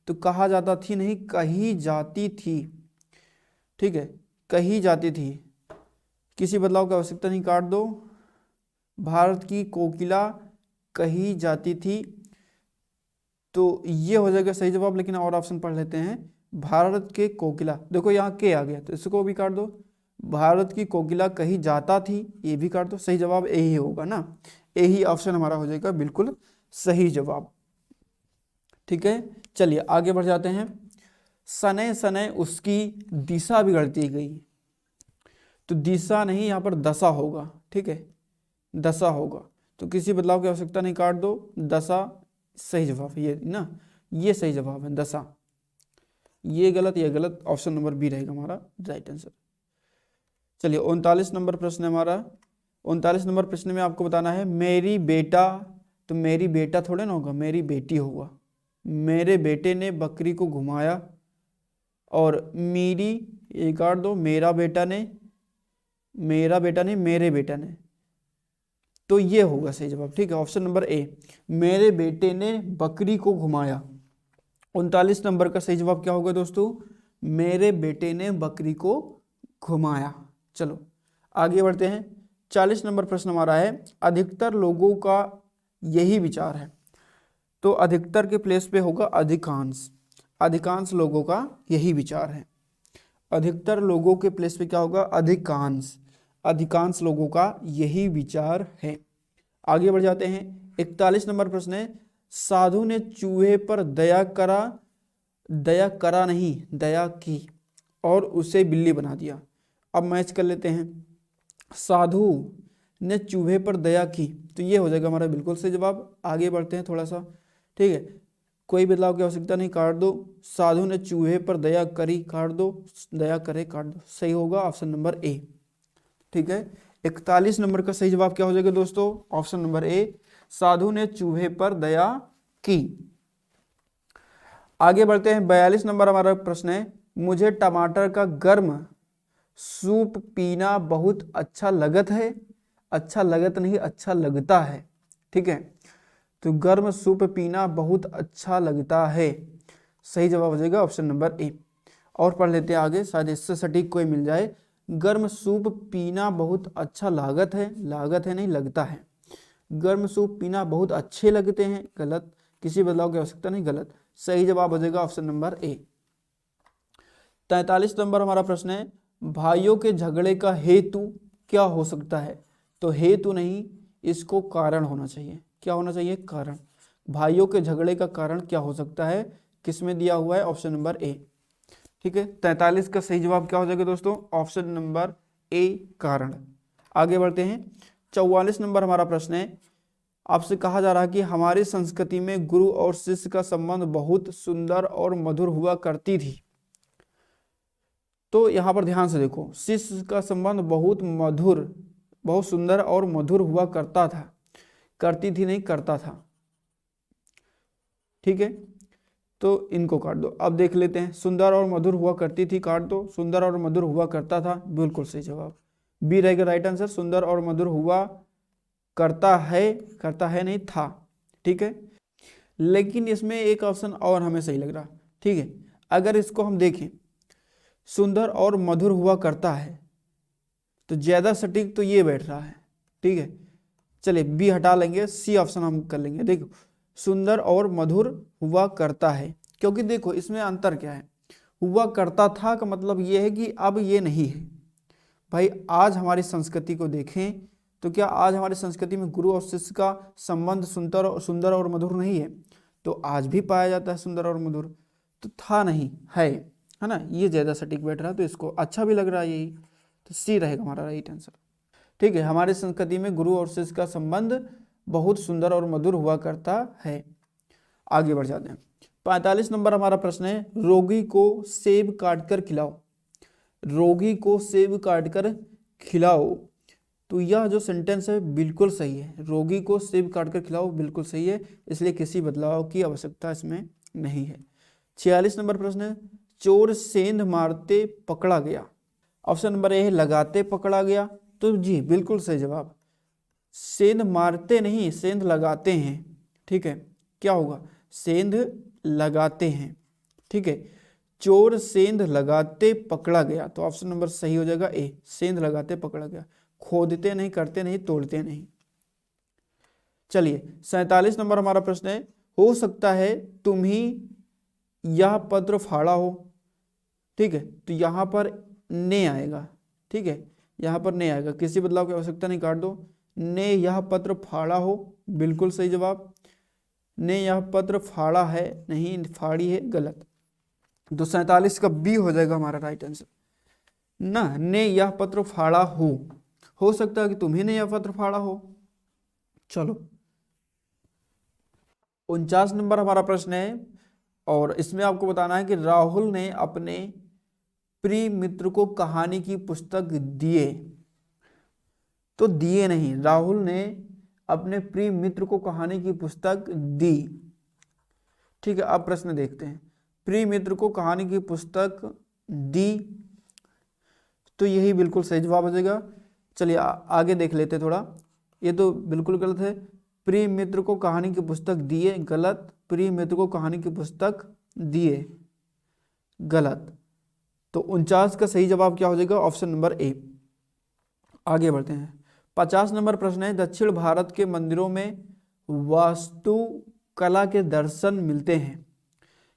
Speaker 1: तो कहा जाता थी नहीं, कही जाती थी, ठीक है, कही जाती थी। किसी बदलाव की आवश्यकता नहीं, काट दो। भारत की कोकिला कही जाती थी, तो ये हो जाएगा सही जवाब। लेकिन और ऑप्शन पढ़ लेते हैं। भारत के कोकिला, देखो यहाँ के आ गया तो इसको भी काट दो। भारत की कोकिला कही जाता थी, ये भी काट दो। सही जवाब ए ही होगा ना, ए ही ऑप्शन हमारा हो जाएगा बिल्कुल सही जवाब, ठीक है। चलिए आगे बढ़ जाते हैं। सने सने उसकी दिशा बिगड़ती गई। तो दिशा नहीं, यहाँ पर दशा होगा, ठीक है, दशा होगा। तो किसी बदलाव की आवश्यकता नहीं, काट दो। दशा सही जवाब है ये ना, ये सही जवाब है दशा। ये गलत, ये गलत, ऑप्शन नंबर बी रहेगा हमारा राइट आंसर। चलिए 39 नंबर प्रश्न है हमारा। 39 नंबर प्रश्न में आपको बताना है, मेरी बेटा, तो मेरी बेटा थोड़े ना होगा, मेरी बेटी होगा। मेरे बेटे ने बकरी को घुमाया, और मेरी, ये काट दो, मेरा बेटा ने, मेरा बेटा ने, मेरे बेटा ने, तो ये होगा सही जवाब, ठीक है, ऑप्शन नंबर ए, मेरे बेटे ने बकरी को घुमाया। 39 नंबर का सही जवाब क्या होगा दोस्तों? मेरे बेटे ने बकरी को घुमाया। चलो आगे बढ़ते हैं। 40 नंबर प्रश्न हमारा है, अधिकतर लोगों का यही विचार है। तो अधिकतर के प्लेस पे होगा अधिकांश, अधिकांश लोगों का यही विचार है। अधिकतर लोगों के प्लेस पे क्या होगा? अधिकांश, अधिकांश लोगों का यही विचार है। आगे बढ़ जाते हैं। 41 नंबर प्रश्न है, साधु ने चूहे पर दया करा नहीं, दया की और उसे बिल्ली बना दिया। अब मैच कर लेते हैं। साधु ने चूहे पर दया की, तो ये हो जाएगा हमारा बिल्कुल सही जवाब। आगे बढ़ते हैं थोड़ा सा, ठीक है, कोई बदलाव की आवश्यकता नहीं, काट दो। साधु ने चूहे पर दया करी, काट दो। दया करे, काट दो। सही होगा ऑप्शन नंबर ए, ठीक है। 41 नंबर का सही जवाब क्या हो जाएगा दोस्तों? ऑप्शन नंबर ए, साधु ने चूहे पर दया की। आगे बढ़ते हैं। 42 नंबर हमारा प्रश्न है, मुझे टमाटर का गर्म सूप पीना बहुत अच्छा लगत है। अच्छा लगत नहीं, अच्छा लगता है, ठीक है। तो गर्म सूप पीना बहुत अच्छा लगता है, सही जवाब हो जाएगा ऑप्शन नंबर ए। और पढ़ लेते हैं आगे, शायद इससे सटीक कोई मिल जाए। गर्म सूप पीना बहुत अच्छा लागत है, लागत है नहीं, लगता है। गर्म सूप पीना बहुत अच्छे लगते हैं, गलत। किसी बदलाव की आवश्यकता नहीं, गलत। सही जवाब हो जाएगा ऑप्शन नंबर ए। 43 नंबर हमारा प्रश्न है, भाइयों के झगड़े का हेतु क्या हो सकता है। तो हेतु नहीं, इसको कारण होना चाहिए। क्या होना चाहिए? कारण। भाइयों के झगड़े का कारण क्या हो सकता है, किसमें दिया हुआ है? ऑप्शन नंबर ए, ठीक है। 43 का सही जवाब क्या हो जाएगा दोस्तों? ऑप्शन नंबर ए, कारण। आगे बढ़ते हैं। 44 नंबर हमारा प्रश्न है, आपसे कहा जा रहा है कि हमारी संस्कृति में गुरु और शिष्य का संबंध बहुत सुंदर और मधुर हुआ करती थी। तो यहाँ पर ध्यान से देखो, शिष्य का संबंध बहुत मधुर, बहुत सुंदर और मधुर हुआ करता था, करती थी नहीं, करता था, ठीक है। तो इनको काट दो। अब देख लेते हैं, सुंदर और मधुर हुआ करती थी, काट दो। सुंदर और मधुर हुआ करता था, बिल्कुल सही जवाब बी रहेगा राइट आंसर। सुंदर और मधुर हुआ करता है नहीं, था, ठीक है। लेकिन इसमें एक ऑप्शन और हमें सही लग रहा, ठीक है। अगर इसको हम देखें, सुंदर और मधुर हुआ करता है, तो ज्यादा सटीक तो ये बैठ रहा है, ठीक है। चलिए बी हटा लेंगे, सी ऑप्शन हम कर लेंगे। देखो, सुंदर और मधुर हुआ करता है, क्योंकि देखो इसमें अंतर क्या है, हुआ करता था का मतलब ये है कि अब ये नहीं है। भाई आज हमारी संस्कृति को देखें तो क्या आज हमारी संस्कृति में गुरु और शिष्य का संबंध सुंदर और मधुर नहीं है? तो आज भी पाया जाता है सुंदर और मधुर। तो था नहीं, है ना, ये ज़्यादा सटीक बैठ रहा है, तो इसको अच्छा भी लग रहा है यही, तो सी रहेगा हमारा राइट आंसर। ठीक है, हमारी संस्कृति में गुरु और शिष्य का संबंध बहुत सुंदर और मधुर हुआ करता है। आगे बढ़ जाते हैं। 45 नंबर हमारा प्रश्न है, रोगी को सेब काट कर खिलाओ। रोगी को सेब काट कर खिलाओ, तो यह जो सेंटेंस है बिल्कुल सही है। रोगी को सेब काट कर खिलाओ बिल्कुल सही है, इसलिए किसी बदलाव की आवश्यकता इसमें नहीं है। 46 नंबर प्रश्न है, चोर सेंध मारते पकड़ा गया। ऑप्शन नंबर ए है लगाते पकड़ा गया, तो जी बिल्कुल सही जवाब। सेंध मारते नहीं, सेंध लगाते हैं। ठीक है, क्या होगा, सेंध लगाते हैं। ठीक है, चोर सेंध लगाते पकड़ा गया, तो ऑप्शन नंबर सही हो जाएगा ए, सेंध लगाते पकड़ा गया। खोदते नहीं, करते नहीं, तोड़ते नहीं। चलिए 47 नंबर हमारा प्रश्न है, हो सकता है तुम ही यह पत्र फाड़ा हो। ठीक है, तो यहां पर ने आएगा। ठीक है, यहां पर ने आएगा, किसी बदलाव की आवश्यकता नहीं, काट दो। ने यह पत्र फाड़ा हो, बिल्कुल सही जवाब। ने यह पत्र फाड़ा है नहीं, फाड़ी है, गलत। तो 47 का बी हो जाएगा हमारा राइट आंसर ना। ने यह पत्र फाड़ा हो सकता है कि तुम्ही ने यह पत्र फाड़ा हो। चलो 49 नंबर हमारा प्रश्न है, और इसमें आपको बताना है कि राहुल ने अपने प्रिय मित्र को कहानी की पुस्तक दिए। तो दिए नहीं, राहुल ने अपने प्रिय मित्र को कहानी की पुस्तक दी। ठीक है, अब प्रश्न देखते हैं, प्रिय मित्र को कहानी की पुस्तक दी, तो यही बिल्कुल सही जवाब हो जाएगा। चलिए आगे देख लेते थोड़ा, ये तो बिल्कुल गलत है। प्रिय मित्र को कहानी की पुस्तक दिए, गलत। प्रिय मित्र को कहानी की पुस्तक दिए, गलत। तो 49 का सही जवाब क्या हो जाएगा, ऑप्शन नंबर ए। आगे बढ़ते हैं। 50 नंबर प्रश्न है, दक्षिण भारत के मंदिरों में वास्तुकला के दर्शन मिलते हैं,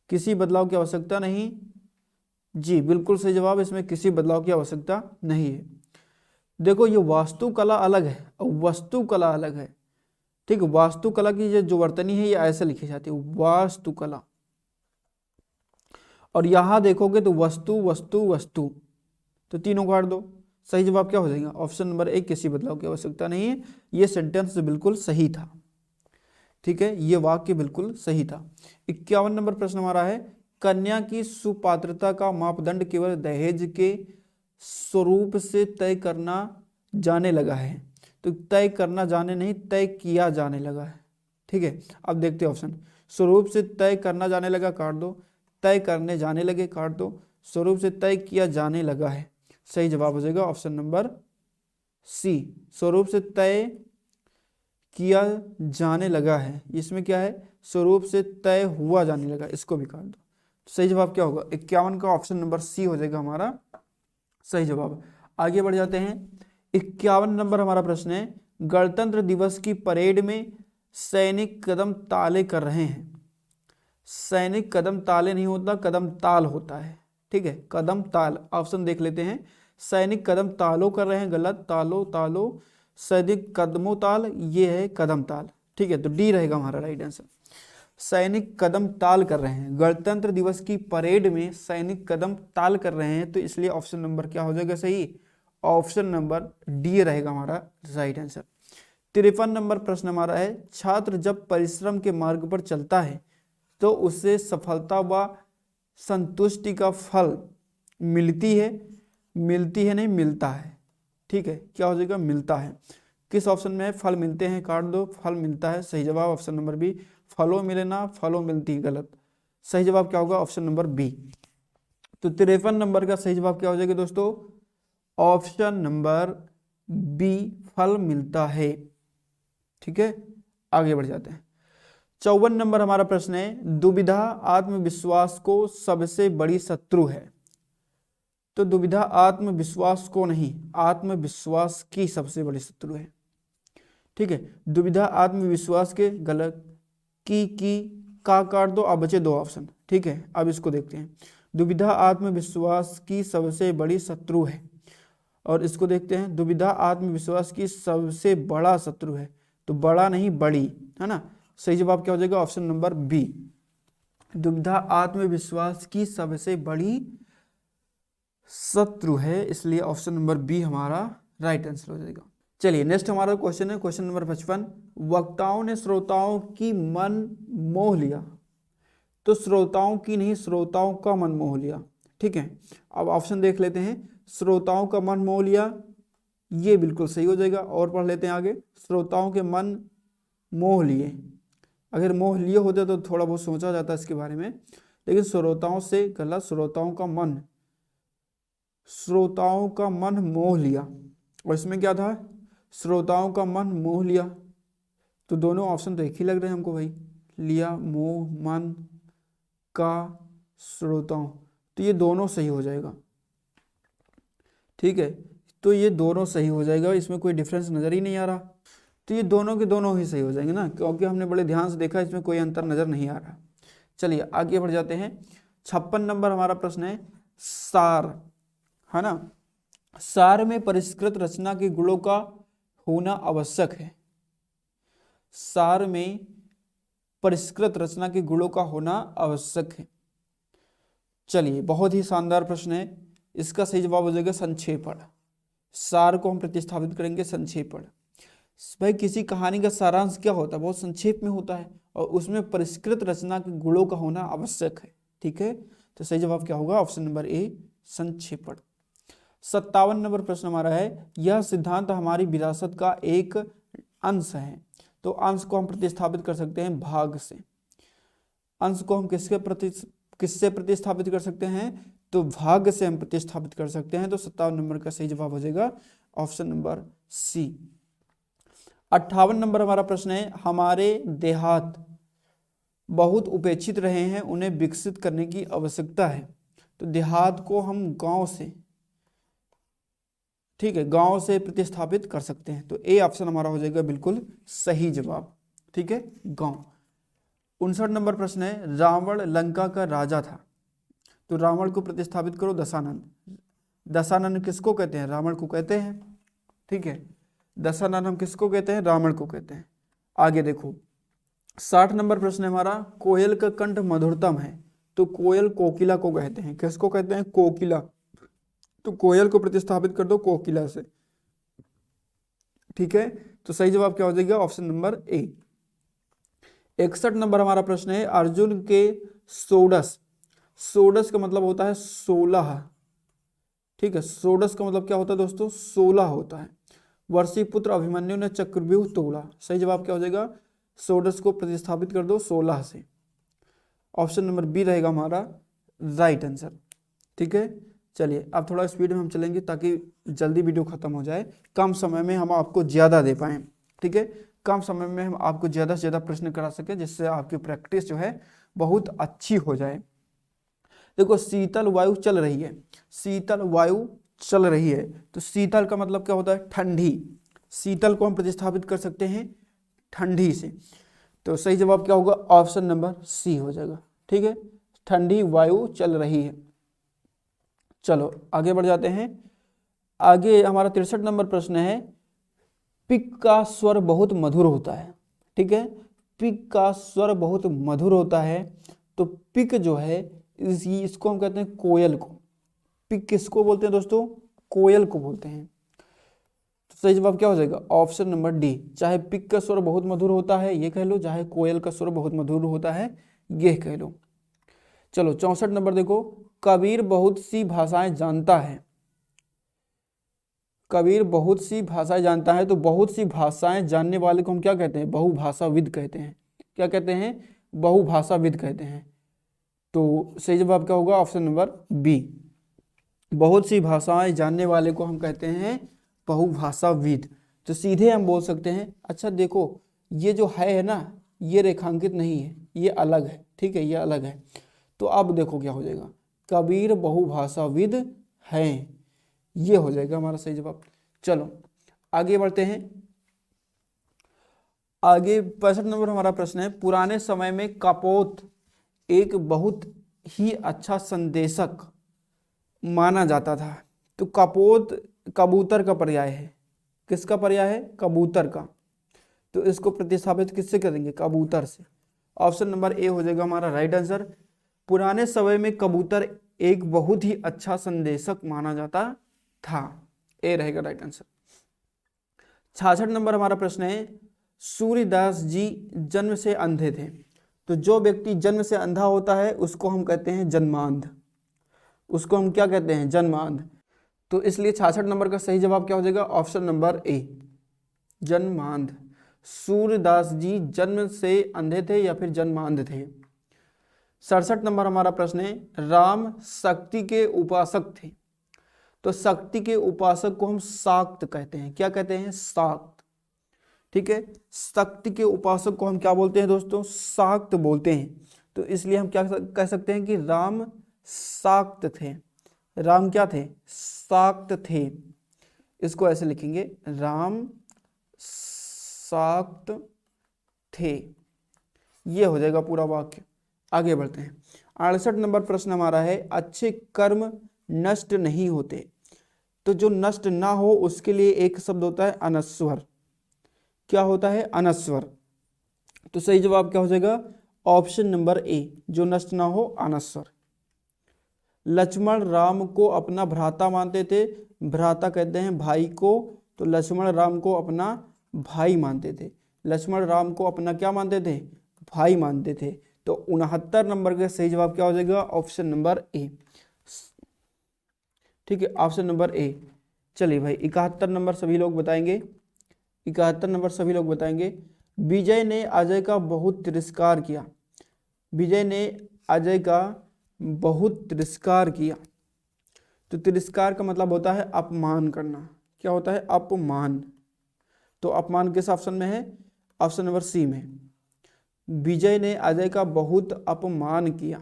Speaker 1: किसी बदलाव की आवश्यकता नहीं। जी बिल्कुल सही जवाब, इसमें किसी बदलाव की आवश्यकता नहीं है। देखो ये वास्तुकला अलग है और वस्तुकला अलग है। ठीक है, वास्तुकला की जो वर्तनी है ये ऐसे लिखी जाती है, वास्तुकला। और यहां देखोगे तो वस्तु वस्तु वस्तु, तो तीनों काट दो। सही जवाब क्या हो जाएगा, ऑप्शन नंबर ए, किसी बदलाव की आवश्यकता नहीं है। ये सेंटेंस बिल्कुल सही था। ठीक है, ये वाक्य बिल्कुल सही था। 51 नंबर प्रश्न हमारा है, कन्या की सुपात्रता का मापदंड केवल दहेज के स्वरूप से तय करना जाने लगा है। तो तय करना जाने नहीं, तय किया जाने लगा है। ठीक है, अब देखते हैं ऑप्शन। स्वरूप से तय करना जाने लगा, काट दो। तय करने जाने लगे, काट दो। स्वरूप से तय किया जाने लगा है, सही जवाब हो जाएगा ऑप्शन नंबर सी, स्वरूप से तय किया जाने लगा है। इसमें क्या है, स्वरूप से तय हुआ जाने लगा, इसको भी काट दो। सही जवाब क्या होगा, 51 का ऑप्शन नंबर सी हो जाएगा हमारा सही जवाब। आगे बढ़ जाते हैं। 51 नंबर हमारा प्रश्न है, गणतंत्र दिवस की परेड में सैनिक कदम ताले कर रहे हैं। सैनिक कदम ताले नहीं होता, कदम ताल होता है। ठीक है, कदम ताल, ऑप्शन देख लेते हैं। सैनिक कदम तालो कर रहे हैं, गलत। तालो तालो, सैनिक कदमों ताल, ये है कदम ताल। ठीक है, तो डी रहेगा हमारा राइट आंसर। सैनिक कदम ताल कर रहे हैं, गणतंत्र दिवस की परेड में सैनिक कदम ताल कर रहे हैं, तो इसलिए ऑप्शन नंबर क्या हो जाएगा सही, ऑप्शन नंबर डी रहेगा हमारा राइट आंसर। 53 नंबर प्रश्न हमारा है, छात्र जब परिश्रम के मार्ग पर चलता है तो उसे सफलता व संतुष्टि का फल मिलती है नहीं, मिलता है। ठीक है, क्या हो जाएगा, मिलता है। किस ऑप्शन में है, फल मिलते हैं, काट दो। फल मिलता है, सही जवाब ऑप्शन नंबर बी। फलों मिलना, फलों मिलती, गलत। सही जवाब क्या होगा, ऑप्शन नंबर बी। तो 53 नंबर का सही जवाब क्या हो जाएगा दोस्तों, ऑप्शन नंबर बी, फल मिलता है। ठीक है, आगे बढ़ जाते हैं। 54 नंबर हमारा प्रश्न है, दुविधा आत्मविश्वास को सबसे बड़ी शत्रु है। तो दुविधा आत्मविश्वास को नहीं, आत्मविश्वास की सबसे बड़ी शत्रु है। ठीक है, दुविधा आत्मविश्वास के, गलत। की का काट दो, अब बचे दो ऑप्शन। ठीक है, अब इसको देखते हैं। दुविधा आत्मविश्वास की सबसे बड़ी शत्रु है, और इसको देखते हैं। दुविधा आत्मविश्वास की सबसे बड़ा शत्रु है, तो बड़ा नहीं बड़ी, है ना। सही जवाब क्या हो जाएगा, ऑप्शन नंबर बी। दुविधा आत्मविश्वास की सबसे बड़ी शत्रु है, इसलिए ऑप्शन नंबर बी हमारा राइट आंसर हो जाएगा। चलिए नेक्स्ट हमारा क्वेश्चन है क्वेश्चन नंबर 55। वक्ताओं ने श्रोताओं की मन मोह लिया, तो श्रोताओं की नहीं श्रोताओं का मन मोह लिया। ठीक है, अब ऑप्शन देख लेते हैं। श्रोताओं का मन मोह लिया, ये बिल्कुल सही हो जाएगा। और पढ़ लेते हैं आगे। श्रोताओं के मन मोह लिए, अगर मोह लिए होते तो थोड़ा बहुत सोचा जाता इसके बारे में, लेकिन श्रोताओं से गलत। श्रोताओं का मन मोह लिया, और इसमें क्या था, श्रोताओं का मन मोह लिया, तो दोनों ऑप्शन तो एक ही लग रहे हैं हमको भाई। लिया, मोह, मन का, श्रोताओं, तो ये दोनों सही हो जाएगा। ठीक है, तो ये दोनों सही हो जाएगा, इसमें कोई डिफरेंस नज़र ही नहीं आ रहा, तो ये दोनों के दोनों ही सही हो जाएंगे ना, क्योंकि हमने बड़े ध्यान से देखा, इसमें कोई अंतर नज़र नहीं आ रहा। चलिए आगे बढ़ जाते हैं। 56 नंबर हमारा प्रश्न है सार, है ना। सार में परिष्कृत रचना के गुणों का होना आवश्यक है। सार में परिष्कृत रचना के गुणों का होना आवश्यक है। चलिए बहुत ही शानदार प्रश्न है, इसका सही जवाब हो जाएगा संक्षेपण। सार को हम प्रतिस्थापित करेंगे संक्षेपण। भाई किसी कहानी का सारांश क्या होता है, बहुत संक्षेप में होता है, और उसमें परिष्कृत रचना के गुणों का होना आवश्यक है। ठीक है, तो सही जवाब क्या होगा, ऑप्शन नंबर ए संक्षेपण। 57 नंबर प्रश्न हमारा है, यह सिद्धांत हमारी विरासत का एक अंश है। तो अंश को हम प्रतिस्थापित कर सकते हैं भाग से। अंश को हम किससे प्रतिस्थापित कर सकते हैं, तो भाग से हम प्रतिस्थापित कर सकते हैं। तो 57 नंबर का सही जवाब हो जाएगा ऑप्शन नंबर सी। 58 नंबर हमारा प्रश्न है, हमारे देहात बहुत उपेक्षित रहे हैं, उन्हें विकसित करने की आवश्यकता है। तो देहात को हम गांव से, ठीक है, गांव से प्रतिस्थापित कर सकते हैं। तो ए ऑप्शन हमारा हो जाएगा बिल्कुल सही जवाब। ठीक है, गांव। 59 नंबर प्रश्न है, रावण लंका का राजा था। तो रावण को प्रतिस्थापित करो दशानन। दशानन किसको कहते हैं, रावण को कहते हैं। ठीक है, दशानन हम किसको कहते हैं, रावण को कहते हैं। आगे देखो 60 नंबर प्रश्न है हमारा, कोयल का कंठ मधुरतम है। तो कोयल कोकिला को कहते हैं, किसको कहते हैं, कोकिला। तो कोयल को प्रतिस्थापित कर दो कोकिला से। ठीक है, तो सही जवाब क्या हो जाएगा, ऑप्शन नंबर ए। 61 नंबर हमारा प्रश्न है, अर्जुन के षोडश, षोडश का मतलब होता है 16। ठीक है, षोडश का मतलब क्या होता है दोस्तों, 16 होता है। वर्षी पुत्र अभिमन्यु ने चक्रव्यूह तोड़ा। सही जवाब क्या हो जाएगा, षोडश को प्रतिस्थापित कर दो 16 से। ऑप्शन नंबर बी रहेगा हमारा राइट आंसर। ठीक है, चलिए अब थोड़ा स्पीड में हम चलेंगे ताकि जल्दी वीडियो खत्म हो जाए, कम समय में हम आपको ज़्यादा दे पाएँ। ठीक है, कम समय में हम आपको ज़्यादा से ज़्यादा प्रश्न करा सकें, जिससे आपकी प्रैक्टिस जो है बहुत अच्छी हो जाए। देखो शीतल वायु चल रही है, शीतल वायु चल रही है, तो शीतल का मतलब क्या होता है, ठंडी। शीतल को हम प्रतिस्थापित कर सकते हैं ठंडी से। तो सही जवाब क्या होगा, ऑप्शन नंबर सी हो जाएगा। ठीक है, ठंडी वायु चल रही है। चलो आगे बढ़ जाते हैं। आगे हमारा 63 नंबर प्रश्न है, पिक का स्वर बहुत मधुर होता है। ठीक है, पिक का स्वर बहुत मधुर होता है। तो पिक जो है इसको हम कहते हैं कोयल को। पिक किसको बोलते हैं दोस्तों, कोयल को बोलते हैं। तो सही जवाब क्या हो जाएगा, ऑप्शन नंबर डी। चाहे पिक का स्वर बहुत मधुर होता है ये कह लो, चाहे कोयल का स्वर बहुत मधुर होता है ये कह लो। चलो 64 नंबर देखो, कबीर बहुत सी भाषाएं जानता है। कबीर बहुत सी भाषाएं जानता है। तो बहुत सी भाषाएं जानने वाले को हम क्या कहते हैं, बहुभाषाविद कहते हैं। क्या कहते हैं, बहुभाषाविद कहते हैं। तो सही जवाब क्या होगा, ऑप्शन नंबर बी। बहुत सी भाषाएं जानने वाले को हम कहते हैं बहुभाषाविद। तो सीधे हम बोल सकते हैं, अच्छा देखो ये जो है ना, ये रेखांकित नहीं है, ये अलग है। ठीक है, ये अलग है। तो अब देखो क्या हो जाएगा, कबीर बहुभाषाविद हैं, ये हो जाएगा हमारा सही जवाब। चलो आगे बढ़ते हैं। आगे 65 नंबर हमारा प्रश्न है, पुराने समय में कपोत एक बहुत ही अच्छा संदेशक माना जाता था। तो कपोत कबूतर का पर्याय है। किसका पर्याय है, कबूतर का। तो इसको प्रतिस्थापित किससे करेंगे, कबूतर से। ऑप्शन नंबर ए हो जाएगा हमारा राइट आंसर। पुराने समय में कबूतर एक बहुत ही अच्छा संदेशक माना जाता था, ए रहेगा राइट आंसर। 66 नंबर हमारा प्रश्न है, सूर्यदास जी जन्म से अंधे थे। तो जो व्यक्ति जन्म से अंधा होता है उसको हम कहते हैं जन्मांध, उसको हम क्या कहते हैं, जन्मांध। तो इसलिए 66 नंबर का सही जवाब क्या हो जाएगा, ऑप्शन नंबर ए, जन्मांध। सूर्यदास जी जन्म से अंधे थे या फिर जन्मांध थे। 67 नंबर हमारा प्रश्न है, राम शक्ति के उपासक थे। तो शक्ति के उपासक को हम शाक्त कहते हैं, क्या कहते हैं, शाक्त। ठीक है, शक्ति के उपासक को हम क्या बोलते हैं दोस्तों, शाक्त बोलते हैं। तो इसलिए हम क्या कह सकते हैं कि राम शाक्त थे। राम क्या थे, शाक्त थे। इसको ऐसे लिखेंगे, राम शाक्त थे, ये हो जाएगा पूरा वाक्य। आगे बढ़ते हैं। 68 नंबर प्रश्न हमारा है, अच्छे कर्म नष्ट नहीं होते। तो जो नष्ट ना हो उसके लिए एक शब्द होता है अनश्वर। क्या होता है, अनश्वर। तो सही जवाब क्या हो जाएगा, ऑप्शन नंबर ए, जो नष्ट ना हो, अनश्वर। लक्ष्मण राम को अपना भ्राता मानते थे। भ्राता कहते हैं भाई को, तो लक्ष्मण राम को अपना भाई मानते थे। लक्ष्मण राम को अपना क्या मानते थे, भाई मानते थे। तो 69 नंबर का सही जवाब क्या हो जाएगा, ऑप्शन नंबर ए। ठीक है, ऑप्शन नंबर ए। चलिए भाई 71 नंबर सभी लोग बताएंगे। 71 नंबर सभी लोग बताएंगे, विजय ने अजय का बहुत तिरस्कार किया। विजय ने अजय का बहुत तिरस्कार किया। तो तिरस्कार का मतलब होता है अपमान करना। क्या होता है, अपमान। तो अपमान किस ऑप्शन में है, ऑप्शन नंबर सी में। विजय ने अजय का बहुत अपमान किया।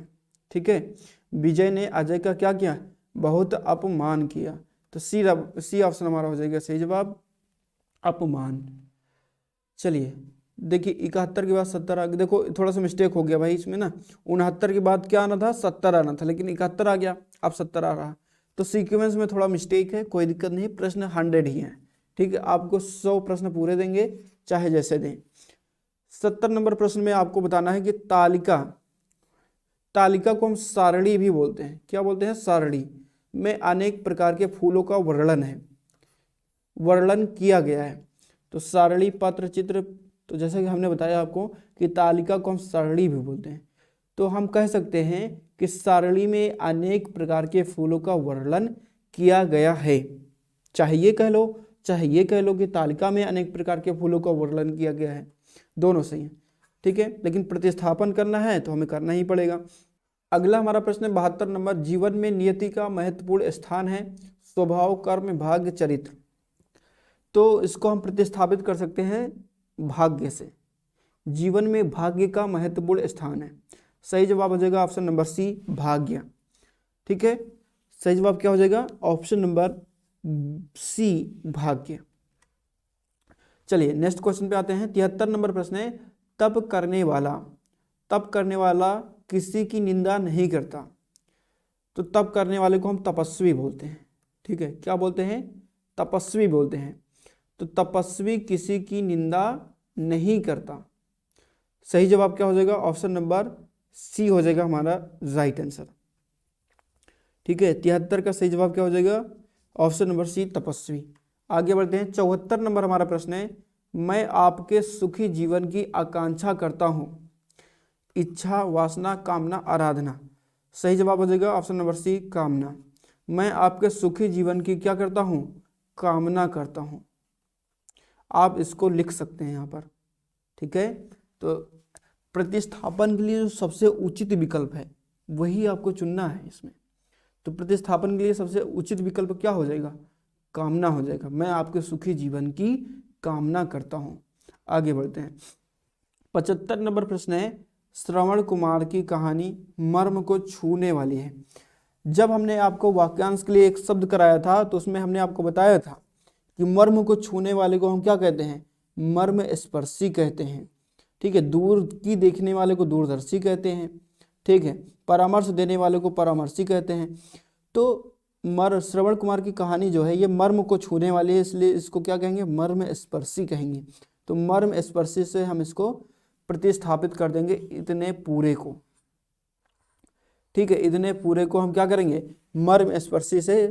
Speaker 1: ठीक है, विजय ने अजय का क्या किया, बहुत अपमान किया। तो सी ऑप्शन हमारा हो जाएगा सही जवाब, अपमान। चलिए देखिए 71 के बाद 70 आ गया। देखो थोड़ा सा मिस्टेक हो गया भाई इसमें ना, 69 के बाद क्या आना था, 70 आना था, लेकिन 71 आ गया, अब 70 आ रहा। तो सीक्वेंस में थोड़ा मिस्टेक है, कोई दिक्कत नहीं, प्रश्न 100 ही है। ठीक है, आपको 100 प्रश्न पूरे देंगे चाहे जैसे दें। 70 नंबर प्रश्न में आपको बताना है कि तालिका, तालिका को हम सारणी भी बोलते हैं। क्या बोलते हैं, सारणी में अनेक प्रकार के फूलों का वर्णन है, वर्णन किया गया है। तो सारणी, पत्र, चित्र। तो जैसे कि हमने बताया आपको कि तालिका को हम सारणी भी बोलते हैं। तो हम कह सकते हैं कि सारणी में अनेक प्रकार के फूलों का वर्णन किया गया है। चाहे ये कह लो, चाहे ये कह लो कि तालिका में अनेक प्रकार के फूलों का वर्णन किया गया है, दोनों सही है। ठीक है, लेकिन प्रतिस्थापन करना है तो हमें करना ही पड़ेगा। अगला हमारा प्रश्न है 72 नंबर, जीवन में नियति का महत्वपूर्ण स्थान है, स्वभाव, कर्म, भाग्य, चरित्र। तो इसको हम प्रतिस्थापित कर सकते हैं भाग्य से। जीवन में भाग्य का महत्वपूर्ण स्थान है। सही जवाब हो जाएगा ऑप्शन नंबर सी, भाग्य। ठीक है, सही जवाब क्या हो जाएगा, ऑप्शन नंबर सी, भाग्य। चलिए नेक्स्ट क्वेश्चन पे आते हैं। 73 नंबर प्रश्न है, तप करने वाला, तप करने वाला किसी की निंदा नहीं करता। तो तप करने वाले को हम तपस्वी बोलते हैं। ठीक है, क्या बोलते हैं, तपस्वी बोलते हैं। तो तपस्वी किसी की निंदा नहीं करता। सही जवाब क्या हो जाएगा, ऑप्शन नंबर सी हो जाएगा हमारा राइट आंसर। ठीक है, 73 का सही जवाब क्या हो जाएगा, ऑप्शन नंबर सी, तपस्वी। आगे बढ़ते हैं। 74 नंबर हमारा प्रश्न है, मैं आपके सुखी जीवन की आकांक्षा करता हूँ। इच्छा, वासना, कामना, आराधना। सही जवाब हो जाएगा ऑप्शन नंबर सी, कामना। मैं आपके सुखी जीवन की क्या करता हूँ, कामना करता हूँ। आप इसको लिख सकते हैं यहाँ पर। ठीक है, तो प्रतिस्थापन के लिए जो सबसे उचित विकल्प है वही आपको चुनना है इसमें। तो प्रतिस्थापन के लिए सबसे उचित विकल्प क्या हो जाएगा, कामना हो जाएगा। मैं आपके सुखी जीवन की कामना करता हूँ। आगे बढ़ते हैं। 75 नंबर प्रश्न है, श्रवण कुमार की कहानी मर्म को छूने वाली है। जब हमने आपको वाक्यांश के लिए एक शब्द कराया था तो उसमें हमने आपको बताया था कि मर्म को छूने वाले को हम क्या कहते हैं, मर्म स्पर्शी कहते हैं। ठीक है, दूर की देखने वाले को दूरदर्शी कहते हैं। ठीक है, परामर्श देने वाले को परामर्शी कहते हैं। तो श्रवण कुमार की कहानी जो है ये मर्म को छूने वाली है, इसलिए इसको क्या कहेंगे, मर्म स्पर्शी कहेंगे। तो मर्म स्पर्शी से हम इसको प्रतिस्थापित कर देंगे इतने पूरे को। ठीक है, इतने पूरे को हम क्या करेंगे, मर्मस्पर्शी से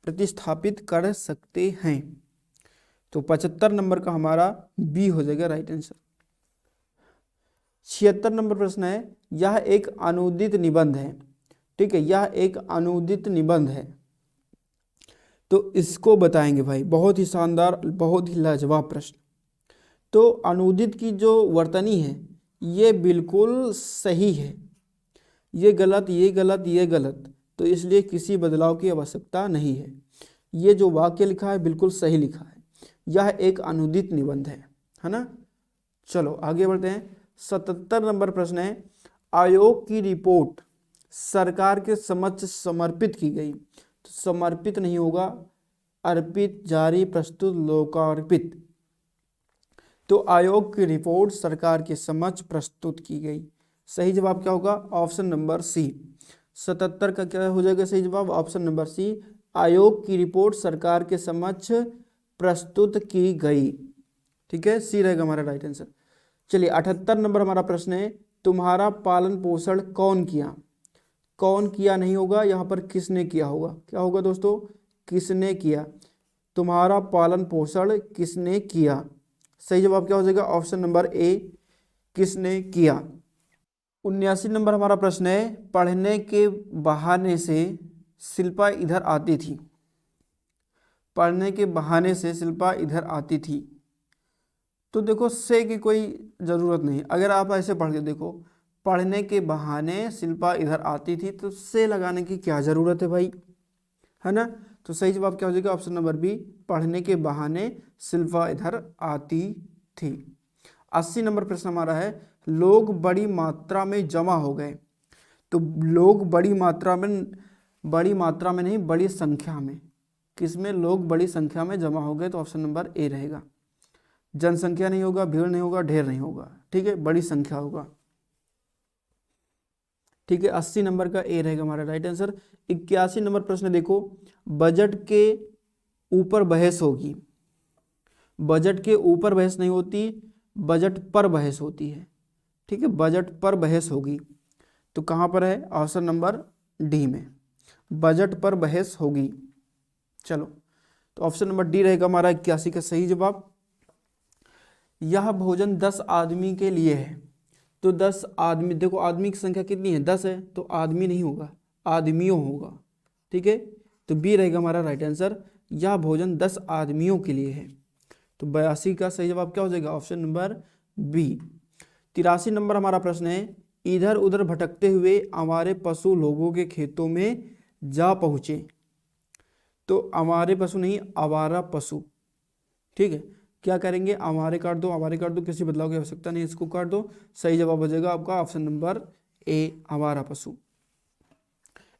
Speaker 1: प्रतिस्थापित कर सकते हैं। तो 75 नंबर का हमारा बी हो जाएगा राइट आंसर। 76 नंबर प्रश्न है, यह एक अनुदित निबंध है। ठीक है, यह एक अनुदित निबंध है, तो इसको बताएंगे भाई। बहुत ही शानदार, बहुत ही लाजवाब प्रश्न। तो अनुदित की जो वर्तनी है ये बिल्कुल सही है, ये गलत, ये गलत, ये गलत, तो इसलिए किसी बदलाव की आवश्यकता नहीं है। ये जो वाक्य लिखा है बिल्कुल सही लिखा है, यह एक अनुदित निबंध है ना। चलो आगे बढ़ते हैं। 77 नंबर प्रश्न है, आयोग की रिपोर्ट सरकार के समक्ष समर्पित की गई। तो समर्पित नहीं होगा, अर्पित, जारी, प्रस्तुत, लोकार्पित। तो आयोग की रिपोर्ट सरकार के समक्ष प्रस्तुत की गई। सही जवाब क्या होगा, ऑप्शन नंबर सी। 77 का क्या हो जाएगा सही जवाब, ऑप्शन नंबर सी, आयोग की रिपोर्ट सरकार के समक्ष प्रस्तुत की गई। ठीक है, सी रहेगा हमारा राइट आंसर। चलिए 78 नंबर हमारा प्रश्न है, तुम्हारा पालन पोषण कौन किया। कौन किया नहीं होगा, यहाँ पर किसने किया होगा। क्या होगा दोस्तों, किसने किया। तुम्हारा पालन पोषण किसने किया। सही जवाब क्या हो जाएगा, ऑप्शन नंबर ए, किसने किया। 79 नंबर हमारा प्रश्न है, पढ़ने के बहाने से शिल्पा इधर आती थी। पढ़ने के बहाने से शिल्पा इधर आती थी। तो देखो से की कोई ज़रूरत नहीं, अगर आप ऐसे पढ़ के देखो, पढ़ने के बहाने शिल्पा इधर आती थी, तो से लगाने की क्या ज़रूरत है भाई, है ना। तो सही जवाब क्या हो जाएगा, ऑप्शन नंबर बी, पढ़ने के बहाने शिल्पा इधर आती थी। 80 नंबर प्रश्न हमारा है, लोग बड़ी मात्रा में जमा हो गए। तो लोग बड़ी मात्रा में नहीं, बड़ी संख्या में, किसमें, लोग बड़ी संख्या में जमा हो गए, तो ऑप्शन नंबर ए रहेगा। जनसंख्या नहीं होगा, भीड़ नहीं होगा, ढेर नहीं होगा, ठीक है, बड़ी संख्या होगा। ठीक है, 80 नंबर का ए रहेगा हमारा राइट आंसर। 81 नंबर प्रश्न देखो, बजट के ऊपर बहस होगी। बजट के ऊपर बहस नहीं होती, बजट पर बहस होती है। ठीक है, बजट पर बहस होगी, तो कहाँ पर है, ऑप्शन नंबर डी में, बजट पर बहस होगी। चलो, तो ऑप्शन नंबर डी रहेगा हमारा 81 का सही जवाब। यह भोजन 10 आदमी के लिए है। तो 10 आदमी, देखो आदमी की संख्या कितनी है, 10 है, तो आदमी नहीं होगा, आदमियों होगा। ठीक है, तो बी रहेगा हमारा राइट आंसर, यह भोजन 10 आदमियों के लिए है। तो 82 का सही जवाब क्या हो जाएगा, ऑप्शन नंबर बी। 83 नंबर हमारा प्रश्न है, इधर उधर भटकते हुए हमारे पशु लोगों के खेतों में जा पहुँचे। तो हमारे पशु नहीं, आवारा पशु। ठीक है, क्या करेंगे, आवारे काट दो, आवारे काट दो, किसी बदलाव की आवश्यकता नहीं, इसको काट दो। सही जवाब हो जाएगा आपका ऑप्शन नंबर ए, आवारा पशु।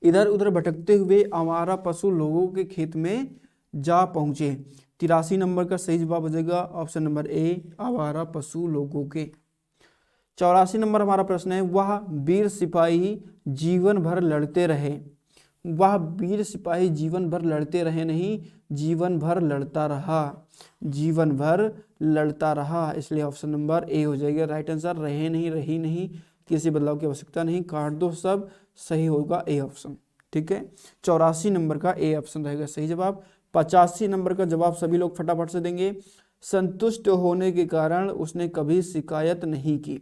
Speaker 1: इधर उधर भटकते हुए आवारा पशु लोगों के खेत में जा पहुंचे। 83 नंबर का सही जवाब हो जाएगा ऑप्शन नंबर ए, आवारा पशु लोगों के। 84 नंबर हमारा प्रश्न है, वह वीर सिपाही जीवन भर लड़ते रहे। वह वीर सिपाही जीवन भर लड़ते रहे नहीं, जीवन भर लड़ता रहा, जीवन भर लड़ता रहा, इसलिए ऑप्शन नंबर ए हो जाएगा राइट आंसर। रहे नहीं, रही नहीं, किसी बदलाव की आवश्यकता नहीं, काट दो सब, सही होगा ए ऑप्शन। ठीक है, 84 नंबर का ए ऑप्शन रहेगा सही जवाब। 85 नंबर का जवाब सभी लोग फटाफट से देंगे। संतुष्ट होने के कारण उसने कभी शिकायत नहीं की।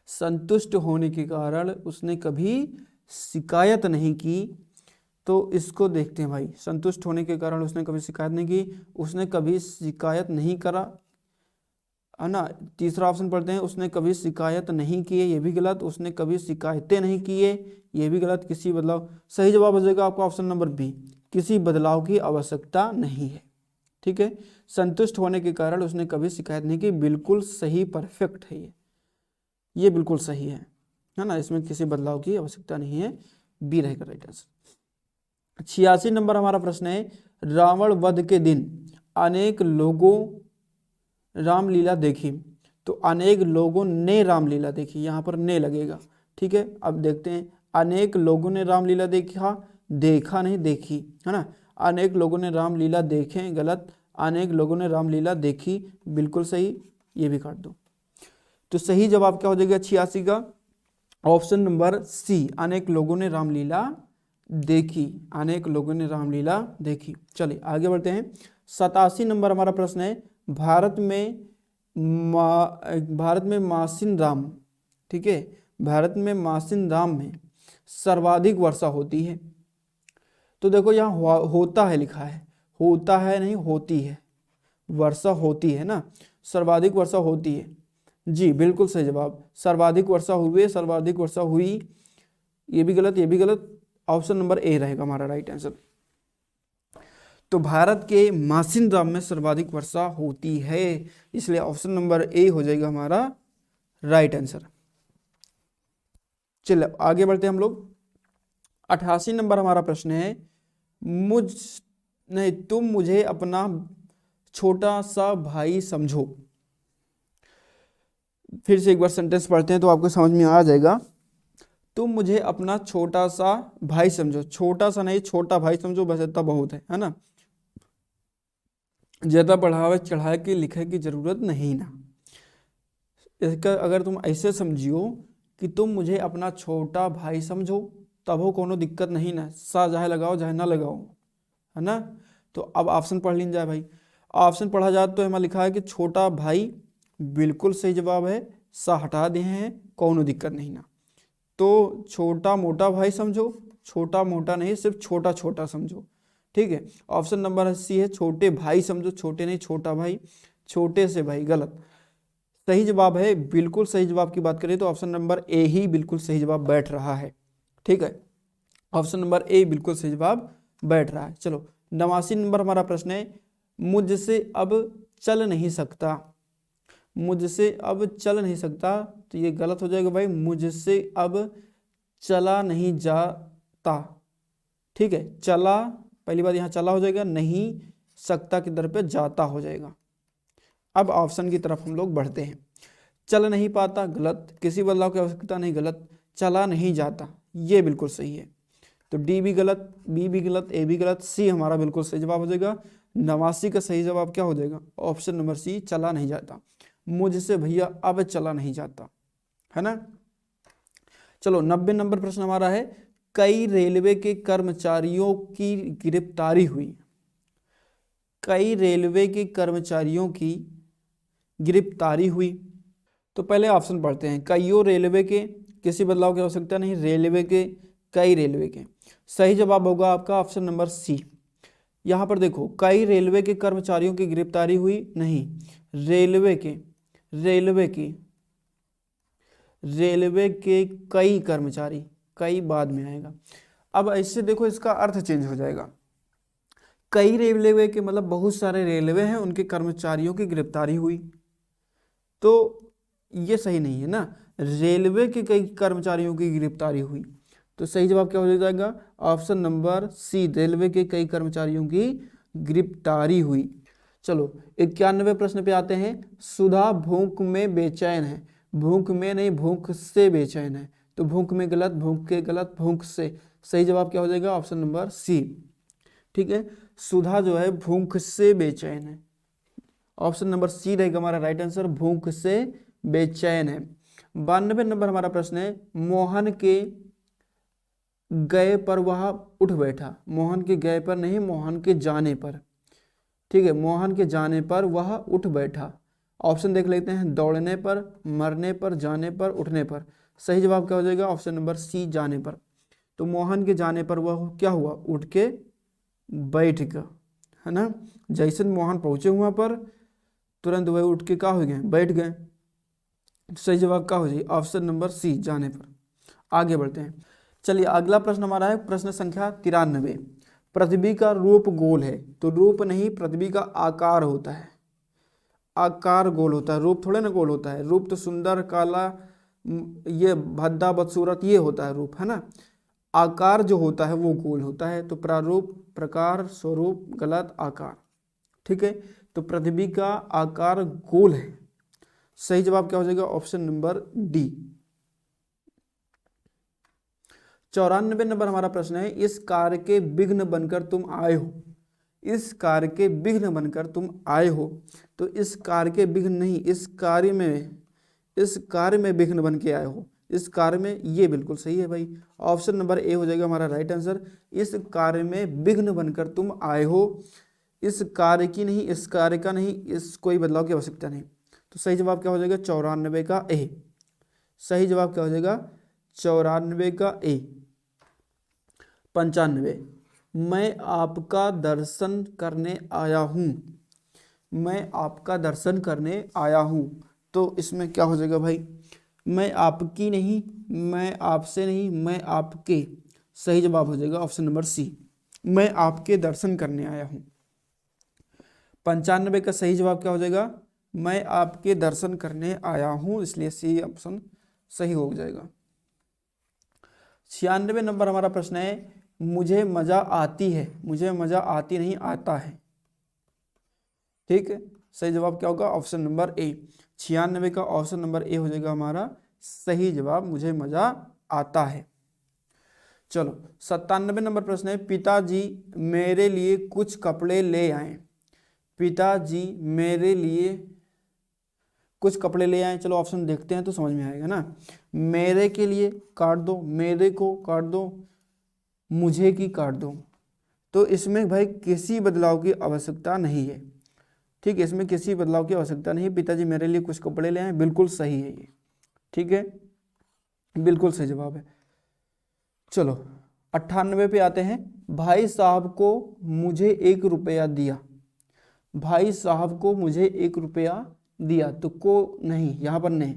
Speaker 1: संतुष्ट होने के कारण उसने कभी शिकायत नहीं की, तो इसको देखते हैं भाई। संतुष्ट होने के कारण उसने कभी शिकायत नहीं की, उसने कभी शिकायत नहीं करा, है ना। तीसरा ऑप्शन पढ़ते हैं, उसने कभी शिकायत नहीं किए, ये भी गलत। उसने कभी शिकायतें नहीं किए, ये भी गलत। किसी बदलाव, सही जवाब हो जाएगा आपका ऑप्शन नंबर बी, किसी बदलाव की आवश्यकता नहीं है। ठीक है, संतुष्ट होने के कारण उसने कभी शिकायत नहीं की, बिल्कुल सही, परफेक्ट है ये बिल्कुल सही है ना, इसमें किसी बदलाव की आवश्यकता नहीं है, बी रहेगा राइट आंसर। 86 नंबर हमारा प्रश्न है, रावण वध के दिन अनेक लोगों रामलीला देखी। तो अनेक लोगों ने रामलीला देखी, यहाँ पर ने लगेगा। ठीक है, अब देखते हैं, अनेक लोगों ने रामलीला देखा, देखा नहीं, देखी, है ना। अनेक लोगों ने रामलीला देखे, गलत। अनेक लोगों ने रामलीला देखी, बिल्कुल सही, ये भी काट दो। तो सही जवाब क्या हो जाएगा 86 का? ऑप्शन नंबर सी, अनेक लोगों ने रामलीला देखी। अनेक लोगों ने रामलीला देखी। चलिए आगे बढ़ते हैं। 87 नंबर हमारा प्रश्न है, भारत में मासिन राम, ठीक है, भारत में मासिन राम में सर्वाधिक वर्षा होती है। तो देखो यहाँ होता है लिखा है, होता है नहीं होती है, वर्षा होती है ना, सर्वाधिक वर्षा होती है। जी बिल्कुल सही जवाब, सर्वाधिक वर्षा हुई, सर्वाधिक वर्षा हुई, ये भी गलत, ये भी गलत। ऑप्शन नंबर ए रहेगा हमारा राइट आंसर। तो भारत के मासिन राम में सर्वाधिक वर्षा होती है, इसलिए ऑप्शन नंबर ए हो जाएगा हमारा राइट आंसर। चलो आगे बढ़ते हैं हम लोग। 88 नंबर हमारा प्रश्न है, तुम मुझे अपना छोटा सा भाई समझो। फिर से एक बार सेंटेंस पढ़ते हैं तो आपको समझ में आ जाएगा। तुम मुझे अपना छोटा सा भाई समझो, छोटा सा नहीं छोटा भाई समझो, बस इतना बहुत है ना, ज्यादा बढ़ावे चढ़ा के लिखे की जरूरत नहीं ना। इसका अगर तुम ऐसे समझियो कि तुम मुझे अपना छोटा भाई समझो, तब हो कोनो दिक्कत नहीं ना, सा चाहे लगाओ चाहे ना लगाओ, है ना। तो अब ऑप्शन पढ़ लीजिए जाए भाई। ऑप्शन पढ़ा जाए तो हमें लिखा है कि छोटा भाई, बिल्कुल सही जवाब है, सा हटा दिए हैं, कोनो दिक्कत नहीं ना। तो छोटा मोटा भाई समझो, छोटा मोटा नहीं सिर्फ छोटा छोटा समझो, ठीक है। ऑप्शन नंबर सी है, छोटे भाई समझो, छोटे नहीं छोटा भाई, छोटे से भाई, गलत। सही जवाब है, बिल्कुल सही जवाब की बात करें तो ऑप्शन नंबर ए ही बिल्कुल सही जवाब बैठ रहा है, ठीक है। ऑप्शन नंबर ए बिल्कुल सही जवाब बैठ रहा है। चलो 89 नंबर हमारा प्रश्न है, मुझसे अब चल नहीं सकता। मुझसे अब चल नहीं सकता, तो ये गलत हो जाएगा भाई, मुझसे अब चला नहीं जाता, ठीक है। चला पहली बात यहाँ चला हो जाएगा, नहीं सकता की दर पे जाता हो जाएगा। अब ऑप्शन की तरफ हम लोग बढ़ते हैं। चल नहीं पाता गलत, किसी बदलाव की आवश्यकता नहीं गलत, चला नहीं जाता ये बिल्कुल सही है। तो डी भी गलत, बी भी गलत, ए भी गलत, सी हमारा बिल्कुल सही जवाब हो जाएगा। 89 का सही जवाब क्या हो जाएगा? ऑप्शन नंबर सी, चला नहीं जाता। मुझसे भैया अब चला नहीं जाता, है ना। चलो 90 नंबर प्रश्न हमारा है, कई रेलवे के कर्मचारियों की गिरफ्तारी हुई। कई रेलवे के कर्मचारियों की गिरफ्तारी हुई। तो पहले ऑप्शन पढ़ते हैं, कईयों रेलवे के, किसी बदलाव की आवश्यकता नहीं, रेलवे के, कई रेलवे के। सही जवाब होगा आपका ऑप्शन नंबर सी। यहाँ पर देखो, कई रेलवे के कर्मचारियों की गिरफ्तारी हुई नहीं, रेलवे के, रेलवे की, रेलवे के कई कर्मचारी, कई बाद में आएगा। अब ऐसे देखो इसका अर्थ चेंज हो जाएगा, कई रेलवे के मतलब बहुत सारे रेलवे हैं उनके कर्मचारियों की गिरफ्तारी हुई, तो ये सही नहीं है ना, रेलवे के कई कर्मचारियों की गिरफ्तारी हुई। तो सही जवाब क्या हो जाएगा? ऑप्शन नंबर सी, रेलवे के कई कर्मचारियों की गिरफ्तारी हुई। चलो 91 प्रश्न पे आते हैं, सुधा भूख में बेचैन है। भूख में नहीं, भूख से बेचैन है, तो भूख में गलत, भूख के गलत, भूख से। सही जवाब क्या हो जाएगा? ऑप्शन नंबर सी, ठीक है। सुधा जो है भूख से बेचैन है, ऑप्शन नंबर सी रहेगा हमारा राइट आंसर, भूख से बेचैन है। 92 नंबर हमारा प्रश्न है, मोहन के गए पर वह उठ बैठा। मोहन के गए पर नहीं, मोहन के जाने पर, ठीक है, मोहन के जाने पर वह उठ बैठा। ऑप्शन देख लेते हैं, दौड़ने पर, मरने पर, जाने पर, उठने पर। सही जवाब क्या हो जाएगा? ऑप्शन नंबर सी, जाने पर। तो मोहन के जाने पर वह क्या हुआ? उठ के बैठ गया, है ना। जैसे मोहन पहुंचे वहां पर तुरंत वह उठ के क्या हो गए? बैठ गए। सही जवाब क्या हो जाए? ऑप्शन नंबर सी, जाने पर। आगे बढ़ते हैं। चलिए अगला प्रश्न हमारा है प्रश्न संख्या 93। पृथ्वी का रूप गोल है, तो रूप नहीं, पृथ्वी का आकार होता है, आकार गोल होता है, रूप थोड़े ना गोल होता है। रूप तो सुंदर, काला, ये भद्दा, बदसूरत, ये होता है रूप, है ना। आकार जो होता है वो गोल होता है। तो प्रारूप, प्रकार, स्वरूप, गलत, आकार, ठीक है। तो पृथ्वी का आकार गोल है। सही जवाब क्या हो जाएगा? Option number D. 94 नंबर हमारा प्रश्न है, इस कार्य के विघ्न बनकर तुम आए हो। इस कार्य के विघ्न बनकर तुम आए हो, तो इस कार्य के विघ्न नहीं, इस कार्य में इस कार्य में विघ्न बन के आए हो, इस कार्य में, ये बिल्कुल सही है भाई। ऑप्शन नंबर ए हो जाएगा हमारा राइट आंसर। इस कार्य में विघ्न बनकर तुम आए हो, इस कार्य की नहीं, इस कार्य का नहीं, इस कोई बदलाव की आवश्यकता नहीं। तो सही जवाब क्या हो जाएगा? 94 का ए। सही जवाब क्या हो जाएगा? 94 का ए। 95, मैं आपका दर्शन करने आया हूँ, मैं आपका दर्शन करने आया हूँ। तो इसमें क्या हो जाएगा भाई? मैं आपकी नहीं, मैं आपसे नहीं, मैं आपके। सही जवाब हो जाएगा ऑप्शन नंबर सी, मैं आपके दर्शन करने आया हूँ। 95 का सही जवाब क्या हो जाएगा? मैं आपके दर्शन करने आया हूँ, इसलिए सी ऑप्शन सही हो जाएगा। 96 नंबर हमारा प्रश्न है, मुझे मजा आती है, मुझे मजा आती नहीं, आता है। ठीक है, सही जवाब क्या होगा? Option number A. 96 का ऑप्शन नंबर ए हो जाएगा हमारा सही जवाब, मुझे मजा आता है। चलो 97 नंबर प्रश्न है, पिताजी मेरे लिए कुछ कपड़े ले आए, पिताजी मेरे लिए कुछ कपड़े ले आए। चलो ऑप्शन देखते हैं तो समझ में आएगा ना। मेरे के लिए काट दो, मेरे को काट दो, मुझे की काट दो। तो इसमें भाई किसी बदलाव की आवश्यकता नहीं है। ठीक है, इसमें किसी बदलाव की आवश्यकता नहीं है। पिताजी मेरे लिए कुछ कपड़े ले आए, बिल्कुल सही है ये। ठीक है, बिल्कुल सही जवाब है। चलो 98 पे आते हैं, भाई साहब को मुझे 1 रुपया दिया, भाई साहब को मुझे 1 रुपया दिया। तो को नहीं, यहाँ पर नहीं,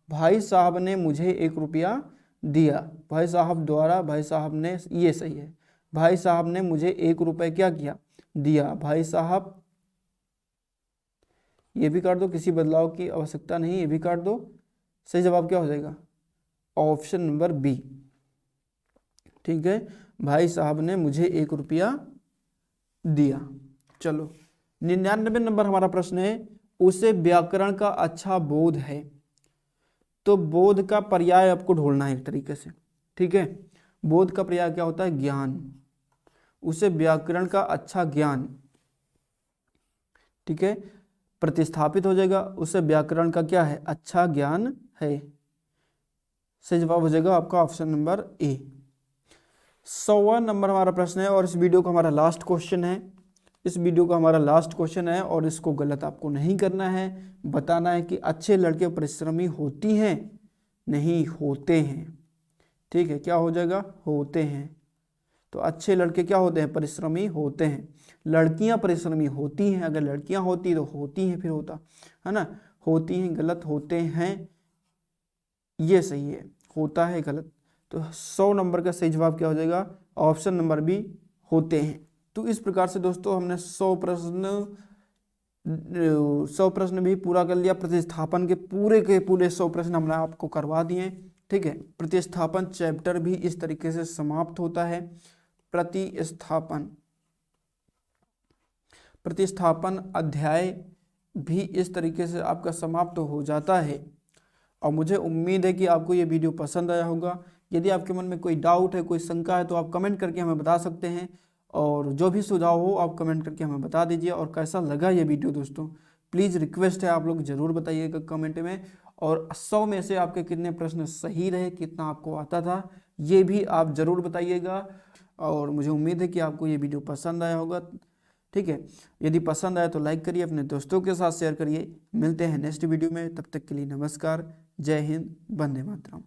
Speaker 1: भाई साहब ने मुझे 1 रुपया दिया, भाई साहब द्वारा, भाई साहब ने, ये सही है। भाई साहब ने मुझे 1 रुपया क्या किया? दिया। भाई साहब, ये भी काट दो, किसी बदलाव की आवश्यकता नहीं, ये भी काट दो। सही जवाब क्या हो जाएगा? Option number B. ठीक है, भाई साहब ने मुझे 1 रुपया दिया। चलो 99 नंबर हमारा प्रश्न है, उसे व्याकरण का अच्छा बोध है। तो बोध का पर्याय आपको ढूंढना है एक तरीके से। ठीक है, बोध का पर्याय क्या होता है? ज्ञान। उसे व्याकरण का अच्छा ज्ञान, ठीक है, प्रतिस्थापित हो जाएगा, उसे व्याकरण का क्या है? अच्छा ज्ञान है। सही जवाब हो जाएगा आपका ऑप्शन नंबर ए। 100वां नंबर हमारा प्रश्न है और इस वीडियो का हमारा लास्ट क्वेश्चन है। इस वीडियो का हमारा लास्ट क्वेश्चन है और इसको गलत आपको नहीं करना है, बताना है कि अच्छे लड़के परिश्रमी होती हैं, नहीं होते हैं। ठीक है, क्या हो जाएगा? होते हैं। तो अच्छे लड़के क्या होते हैं? परिश्रमी होते हैं। लड़कियां परिश्रमी होती हैं, अगर लड़कियां होती तो होती हैं फिर होता है ना, होती हैं गलत, होते हैं ये सही है, होता है गलत। तो 100 नंबर का सही जवाब क्या हो जाएगा? ऑप्शन नंबर बी, होते हैं। तो इस प्रकार से दोस्तों हमने 100 प्रश्न भी पूरा कर लिया। प्रतिस्थापन के पूरे 100 प्रश्न हमने आपको करवा दिए। ठीक है, प्रतिस्थापन चैप्टर भी इस तरीके से समाप्त होता है। प्रतिस्थापन अध्याय भी इस तरीके से आपका समाप्त हो जाता है। और मुझे उम्मीद है कि आपको ये वीडियो पसंद आया होगा। यदि आपके मन में कोई डाउट है, कोई शंका है, तो आप कमेंट करके हमें बता सकते हैं। और जो भी सुझाव हो आप कमेंट करके हमें बता दीजिए। और कैसा लगा ये वीडियो दोस्तों, प्लीज़ रिक्वेस्ट है आप लोग ज़रूर बताइएगा कमेंट में। और 100 में से आपके कितने प्रश्न सही रहे, कितना आपको आता था, ये भी आप ज़रूर बताइएगा। और मुझे उम्मीद है कि आपको ये वीडियो पसंद आया होगा। ठीक है, यदि पसंद आया तो लाइक करिए, अपने दोस्तों के साथ शेयर करिए। मिलते हैं नेक्स्ट वीडियो में, तब तक के लिए नमस्कार, जय हिंद, वंदे मातरम।